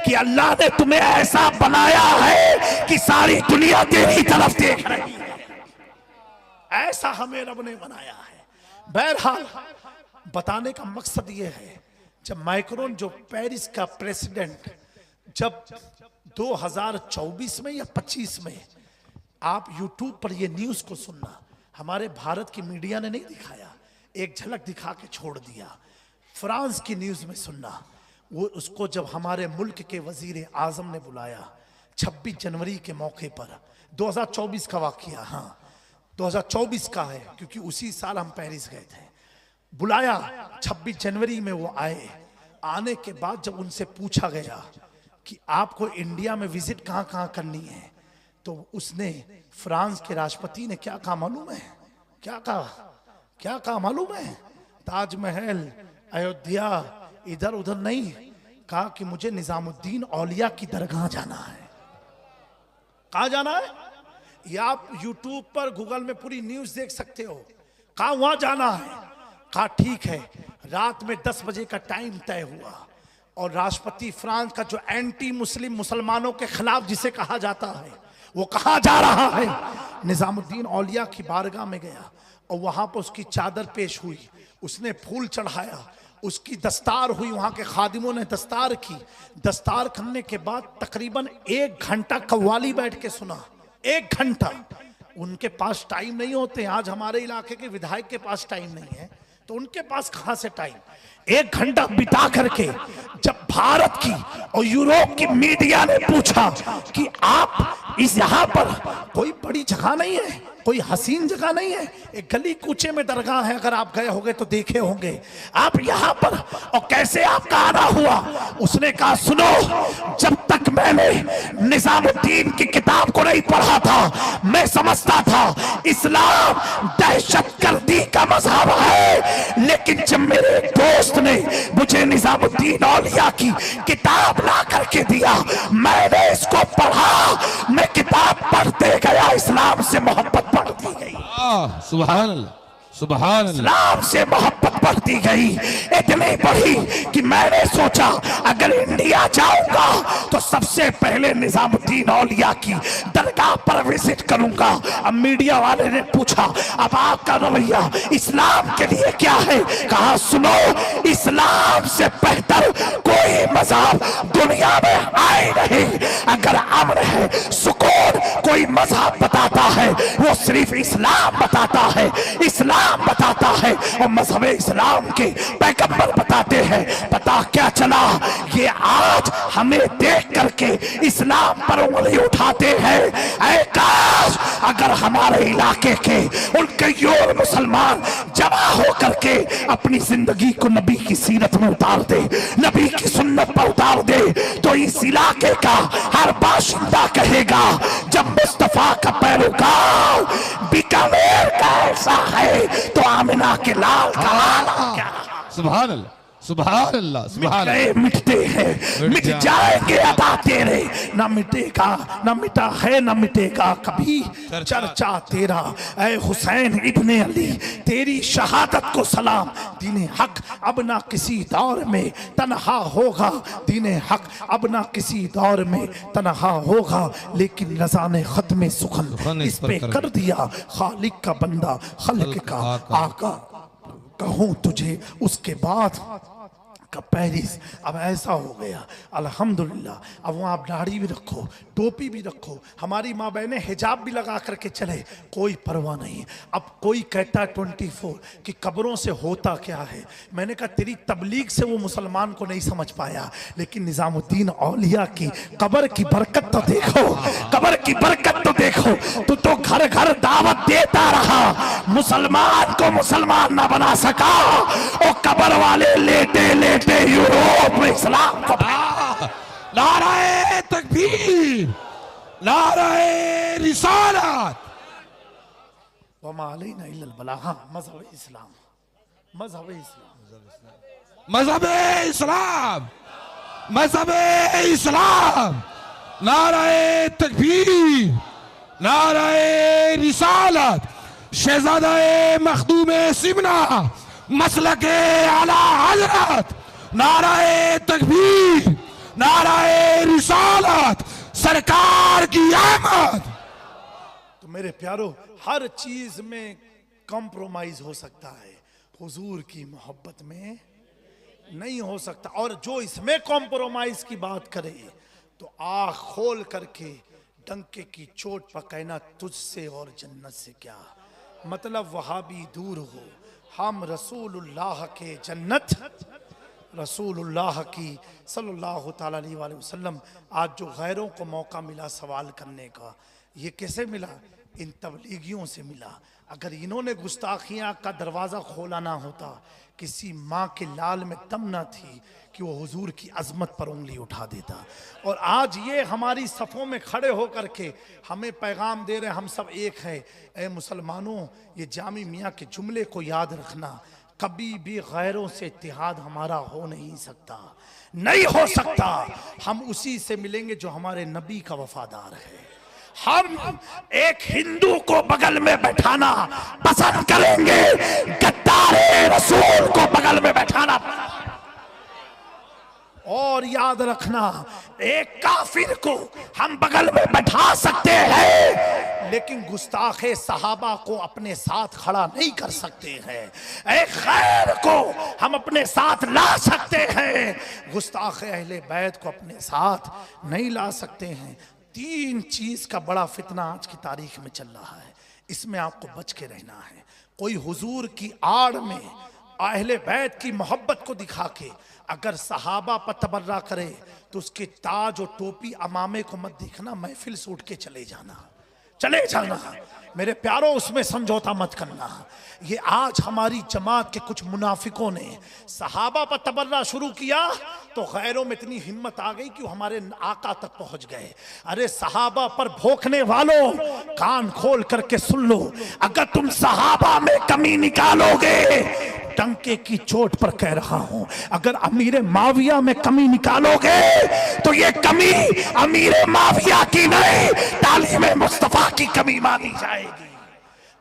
कि अल्लाह ने तुम्हें ऐसा बनाया है कि सारी दुनिया तेरी तरफ देख रही है, ऐसा हमें रब ने बनाया है। बहरहाल बताने का मकसद यह है, जब मैक्रोन जो पेरिस का प्रेसिडेंट, जब 2024 में या 25 में, आप यूट्यूब पर ये न्यूज को सुनना, हमारे भारत की मीडिया ने नहीं दिखाया, एक झलक दिखा के छोड़ दिया, फ्रांस की न्यूज में सुनना। वो उसको जब हमारे मुल्क के वजीर आजम ने बुलाया 26 जनवरी के मौके पर, 2024 का वाकया, हाँ 2024 का है, क्योंकि उसी साल हम पेरिस गए थे, बुलाया 26 जनवरी में वो आए। आने के बाद जब उनसे पूछा गया कि आपको इंडिया में विजिट कहाँ कहाँ करनी है, तो उसने, फ्रांस के राष्ट्रपति ने क्या कहा मालूम है? क्या कहा मालूम है? ताजमहल, अयोध्या, इधर उधर नहीं, कहा कि मुझे निजामुद्दीन औलिया की दरगाह जाना है। कहाँ जाना है? ये आप यूट्यूब पर गूगल में पूरी न्यूज देख सकते हो। कहा वहां जाना है। कहा ठीक है। रात में 10 बजे का टाइम तय हुआ और राष्ट्रपति फ्रांस का जो एंटी मुस्लिम, मुसलमानों के खिलाफ जिसे कहा जाता है, वो कहा जा रहा है, निजामुद्दीन औलिया की बारगाह में गया और वहां पर उसकी चादर पेश हुई, उसने फूल चढ़ाया, उसकी दस्तार हुई, वहां के खादिमों ने दस्तार की। दस्तार करने के बाद तकरीबन 1 घंटा कव्वाली बैठ के सुना। 1 घंटा। उनके पास टाइम नहीं होते, आज हमारे इलाके के विधायक के पास टाइम नहीं है, तो उनके पास कहां से टाइम? 1 घंटा बिता करके जब भारत की और यूरोप की मीडिया ने पूछा कि आप इस यहाँ पर कोई बड़ी जगह नहीं है, कोई हसीन जगह नहीं है, एक गली कूचे में दरगाह है, अगर आप गए होंगे तो देखे होंगे, आप यहाँ पर और कैसे आपका आना हुआ? उसने कहा सुनो, जब तक मैंने निजामुद्दीन की किताब को नहीं पढ़ा था, मैं समझता था इस्लाम दहशतगर्दी का मजहब है, लेकिन जब मेरे दोस्त ने मुझे निजामुद्दीन औलिया की किताब ला करके दिया, मैंने इसको पढ़ा, मैं किताब पढ़ते गया, इस्लाम से मोहब्बत बढ़ती गई। सुभान अल्लाह, सुभान अल्लाह। इस्लाम से मोहब्बत बढ़ती बढ़ती गई, इतनी बढ़ी कि मैंने सोचा अगर इंडिया जाऊंगा तो सबसे पहले निजामुद्दीन औलिया की दरगाह पर विजिट करूंगा। अब मीडिया वाले ने पूछा अब आपका रवैया इस्लाम के लिए क्या है? कहा सुनो, इस्लाम से बेहतर कोई मजहब दुनिया में आए नहीं। अगर अमन है, सुकून कोई मजहब बताता है वो सिर्फ इस्लाम बताता है, इस्लाम बताता है। और मजहब इस्लाम के पैगंबर बताते हैं। पता क्या चला? ये आज हमें देख करके इस्लाम पर उंगली उठाते हैं। ऐ काश अगर हमारे इलाके के उनके योर मुसलमान जमा हो करके अपनी जिंदगी को नबी की सीरत में उतार दे, नबी की सुन्नत पर उतार दे, तो इस इलाके का हर बाशिंदा कहेगा जब मुस्तफा का पैरोकार बीकानेर का ऐसा है तो आमिना के लाल का हाल क्या? सुभान अल्लाह, सुभान अल्लाह, सुभान अल्लाह। मिटते हैं, मिट जाएंगे अदा तेरे, ना मिटेगा, ना मिटा है, ना मिटेगा कभी चर्चा तेरा। ऐ हुसैन इब्ने अली तेरी शहादत को सलाम। दीने हक अब ना किसी दौर में तन्हा होगा, दीने हक अब ना किसी दौर में तन्हा होगा। लेकिन रज़ा ने खत्म सुखन इस पे कर दिया, खालिक का बंदा खल्क का आका। कहूँ तुझे उसके बाद का पेरिस। अब ऐसा हो गया अल्हम्दुलिल्लाह। अब वहाँ आप दाढ़ी भी रखो, टोपी भी रखो, हमारी माँ बहनें हिजाब भी लगा करके चले, कोई परवाह नहीं। अब कोई कहता 24 कि कब्रों से होता क्या है? मैंने कहा तेरी तबलीग से वो मुसलमान को नहीं समझ पाया, लेकिन निजामुद्दीन औलिया की कब्र की बरकत तो देखो, कब्र की बरकत तो देखो। तू तो घर घर दावत देता रहा, मुसलमान को मुसलमान ना बना सका। और कब्र वाले लेटे लेटे यूरोप में इस्लाम को नाराए तकबीर, नाराए रिसालत, वमा अलैना इल्लल बलागा। मज़हब इस्लाम, मज़हब इस्लाम, मजहब इस्लाम, मजहब इस्लाम। नाराए तकबीर, नाराए रिसालत। शहजादा मखदूम सिमना मसलके आला हजरत। नाराए तकबीर, नाराए रिसालत, सरकार की आमद। तो मेरे प्यारो हर चीज में कॉम्प्रोमाइज हो सकता है, हुजूर की मोहब्बत में नहीं हो सकता। और जो इसमें कॉम्प्रोमाइज की बात करे तो आँख खोल करके डंके की चोट पर कहना तुझसे और जन्नत से क्या मतलब। वहाबी दूर हो, हम रसूलुल्लाह के जन्नत, रसूलुल्लाह की सल्लल्लाहु ताला अलैहि वसल्लम। आज जो गैरों को मौका मिला सवाल करने का, ये कैसे मिला? इन तबलीगियों से मिला। अगर इन्होंने गुस्ताखियाँ का दरवाज़ा खोला ना होता, किसी माँ के लाल में दम ना थी कि वो हुजूर की अजमत पर उंगली उठा देता। और आज ये हमारी सफ़ों में खड़े होकर के हमें पैगाम दे रहे हैं, हम सब एक हैं। ए मुसलमानों, ये जामी मियाँ के जुमले को याद रखना, कभी भी गैरों से इत्तेहाद हमारा हो नहीं सकता, नहीं हो सकता। हम उसी से मिलेंगे जो हमारे नबी का वफादार है। हम एक हिंदू को बगल में बैठाना पसंद करेंगे, गद्दारे रसूल को बगल में बैठाना। और याद रखना, एक काफिर को हम बगल में बैठा सकते हैं, लेकिन गुस्ताखे सहाबा को अपने साथ खड़ा नहीं कर सकते हैं। एक खैर को हम अपने साथ ला सकते हैं, गुस्ताखे अहले बैत को अपने साथ नहीं ला सकते हैं। 3 चीज का बड़ा फितना आज की तारीख में चल रहा है, इसमें आपको बच के रहना है। कोई हुजूर की आड़ में अहले बैत की मोहब्बत को दिखा के अगर सहाबा पर तबर्रा करे तो उसके ताज और टोपी अमामे को मत देखना, महफिल से उठ के चले जाना, चले जाना। मेरे प्यारो, उसमें समझौता मत करना। ये आज हमारी जमात के कुछ मुनाफिकों ने सहाबा पर तबर्रा शुरू किया तो गैरों में इतनी हिम्मत आ गई कि वो हमारे आका तक पहुंच गए। अरे सहाबा पर भोंकने वालों, कान खोल करके सुन लो, अगर तुम सहाबा में कमी निकालोगे, टंके की चोट पर कह रहा हूं, अगर अमीर माविया में कमी निकालोगे तो ये कमी अमीर माविया की नहीं, तालीम मुस्तफा की कमी मानी जाएगी।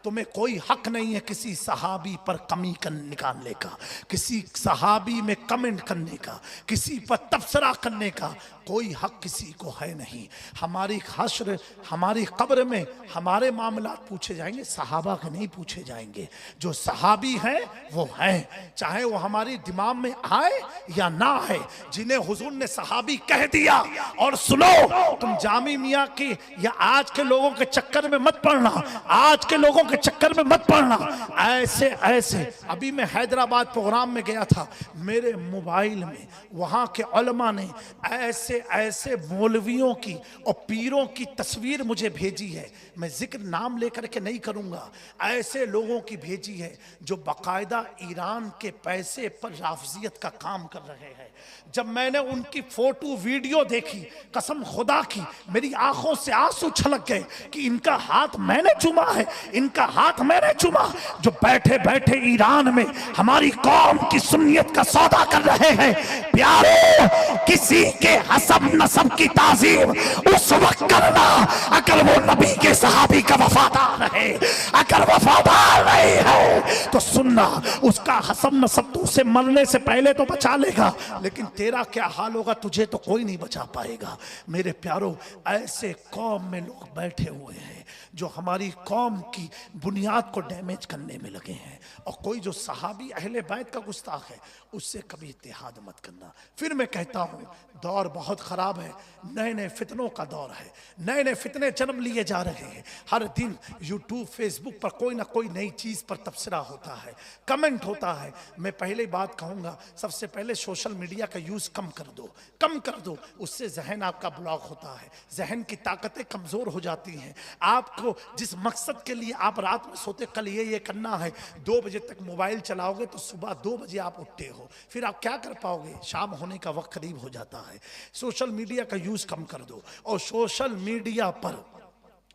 तुम्हें कोई हक नहीं है किसी सहाबी पर कमी निकालने का, किसी सहाबी में कमेंट करने का, किसी पर तबसरा करने का कोई हक किसी को है नहीं। हमारी हश्र, हमारी कब्र में हमारे मामलात पूछे जाएंगे, सहाबा के नहीं पूछे जाएंगे। जो सहाबी हैं वो हैं, चाहे वो हमारी दिमाग में आए या ना आए। जिन्हें हुजूर ने सहाबी कह दिया, और सुनो, तुम जामी मियाँ के या आज के लोगों के चक्कर में मत पड़ना, आज के लोगों के चक्कर में मत पड़ना। ऐसे ऐसे अभी मैं हैदराबाद प्रोग्राम में गया था, मेरे मोबाइल में वहाँ के उलमा ने ऐसे ऐसे मौलवियों की और पीरों की तस्वीर मुझे भेजी है, मैं जिक्र नाम लेकर के नहीं करूँगा, ऐसे लोगों की भेजी है जो बाकायदा ईरान के पैसे पर राफजियत का काम कर रहे हैं। जब मैंने उनकी फोटो वीडियो देखी, कसम खुदा की मेरी आंखों से आंसू छलक गए कि इनका हाथ मैंने चूमा है, इनका हाथ मैंने चूमा, जो बैठे बैठे ईरान में हमारी कौम की सुन्नियत का सौदा कर रहे हैं। प्यारे, किसी के हसब नसब की ताजीम उस वक्त करना अगर वो नबी के सहाबी का वफादार है, अगर वफादार नहीं है तो सुनना, उसका हसब नसब तो उसे मरने से पहले तो बचा लेगा, लेकिन तेरा क्या हाल होगा तुझे तो कोई नहीं बचा पाएगा। मेरे प्यारो, ऐसे कौम में लोग बैठे हुए हैं जो हमारी कौम की बुनियाद को डैमेज करने में लगे हैं, और कोई जो सहाबी अहले बैत का गुस्ताख है उससे कभी इत्तेहाद मत करना। फिर मैं कहता हूँ, दौर बहुत ख़राब है, नए नए फितनों का दौर है, नए नए फितने जन्म लिए जा रहे हैं। हर दिन यूट्यूब फेसबुक पर कोई ना कोई नई चीज़ पर तबसरा होता है, कमेंट होता है। मैं पहले बात कहूँगा, सबसे पहले सोशल मीडिया का यूज़ कम कर दो, कम कर दो, उससे जहन आपका ब्लॉक होता है, जहन की ताकतें कमज़ोर हो जाती हैं। आपको जिस मकसद के लिए आप रात में सोते कल ये करना है, 2 बजे तक मोबाइल चलाओगे तो सुबह 2 बजे आप उठते हो, फिर आप क्या कर पाओगे? शाम होने का वक्त करीब हो जाता है। सोशल मीडिया का यूज़ कम कर दो, और सोशल मीडिया पर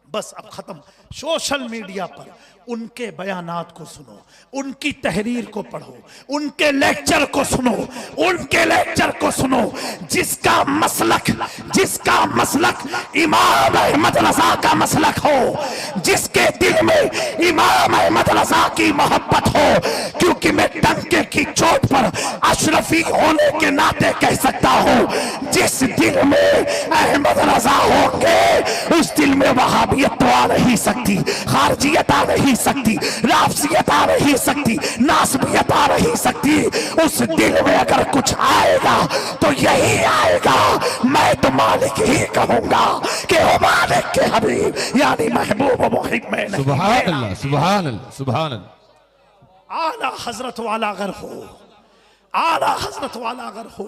बस अब खत्म, सोशल मीडिया पर उनके बयानात को सुनो, उनकी तहरीर को पढ़ो, उनके लेक्चर को सुनो, उनके लेक्चर को सुनो। जिसका मसलक इमाम अहमद रजा का मसलक हो, जिसके दिल में इमाम अहमद रजा की मोहब्बत हो, क्योंकि मैं डंके की चोट पर अशरफी होने के नाते कह सकता हूं, जिस दिल में अहमद रजा होंगे उस दिल में वहाबियत तो आ नहीं सकती, खारजियत आ नहीं सकती, राफजियत आ नहीं सकती, नासबियत आ नहीं सकती। उस दिल में अगर कुछ आएगा तो यही आएगा, मैं तो मालिक ही कहूंगा कि वो मालिक के हबीब यानी महबूब मुहिब में नहीं। सुभान अल्लाह, सुभान अल्लाह, सुभान अल्लाह। आला हजरत वाला अगर हो, आला हजरत वाला अगर हो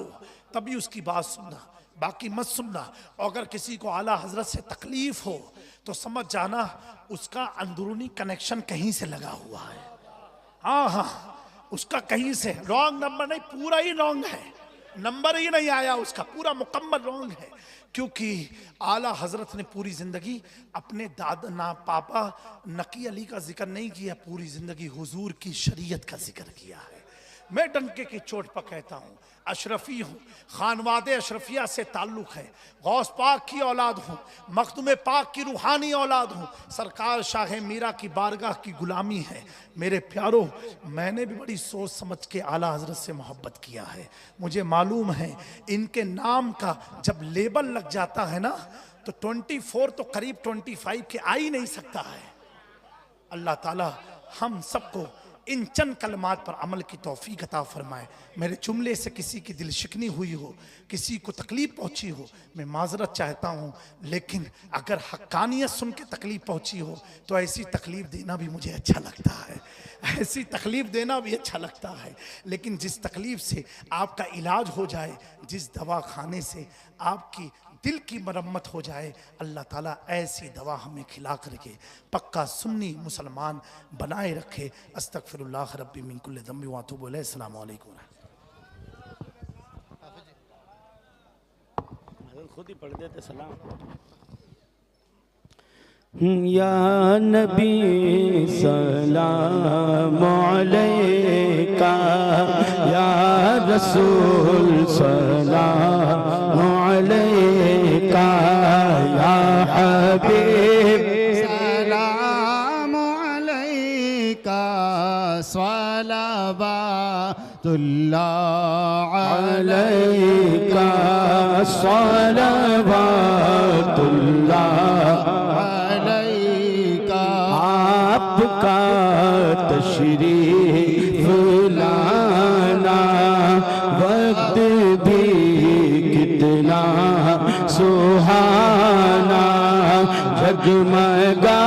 तभी उसकी बात सुनना, बाकी मत सुनना। अगर किसी को आला हजरत से तकलीफ हो तो समझ जाना उसका अंदरूनी कनेक्शन कहीं से लगा हुआ है। हाँ, उसका कहीं से रॉन्ग नंबर नहीं, पूरा ही रॉन्ग है, नंबर ही नहीं आया उसका, पूरा मुकम्मल रॉन्ग है। क्योंकि आला हजरत ने पूरी जिंदगी अपने दादा ना पापा नकी अली का जिक्र नहीं किया, पूरी जिंदगी हुजूर की शरीयत का जिक्र किया है। मैं डंके की चोट पर कहता हूँ, अशरफी हूँ, खानवादे अशरफिया से ताल्लुक़ है, गौस पाक की औलाद हूँ, मखदूम पाक की रूहानी औलाद हूँ, सरकार शाह मीरा की बारगाह की गुलामी है। मेरे प्यारो, मैंने भी बड़ी सोच समझ के आला हजरत से मोहब्बत किया है। मुझे मालूम है इनके नाम का जब लेबल लग जाता है ना तो 24 तो करीब 25 के आ ही नहीं सकता है। अल्लाह ताला हम सबको इन चंद कलमात पर अमल की तौफीक अता फरमाए। मेरे जुमले से किसी की दिल शिकनी हुई हो, किसी को तकलीफ पहुंची हो, मैं माजरत चाहता हूं, लेकिन अगर हक्कानियत सुन के तकलीफ पहुंची हो तो ऐसी तकलीफ देना भी मुझे अच्छा लगता है, ऐसी तकलीफ देना भी अच्छा लगता है। लेकिन जिस तकलीफ से आपका इलाज हो जाए, जिस दवा खाने से आपकी दिल की मरम्मत हो जाए, अल्लाह ताला ऐसी दवा हमें खिला करके पक्का सुन्नी मुसलमान बनाए रखे। अस्तगफिरुल्लाह रब्बी मिन कुल्लि ज़ंबि व अतूबु इलैहि। अस्सलामु अलैकुम। खुद ही पढ़ देते सलाम। या नबी सलाम अलैका, या रसूल सलाम अलैका, या हबीब सलाम अलैका। सलावातुल्लाह अलैका सलावतुल्लाह अलैका। आपका तशरीफ लाना वक्त भी कितना सुहाना, जगमगा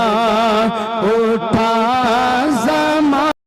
उठा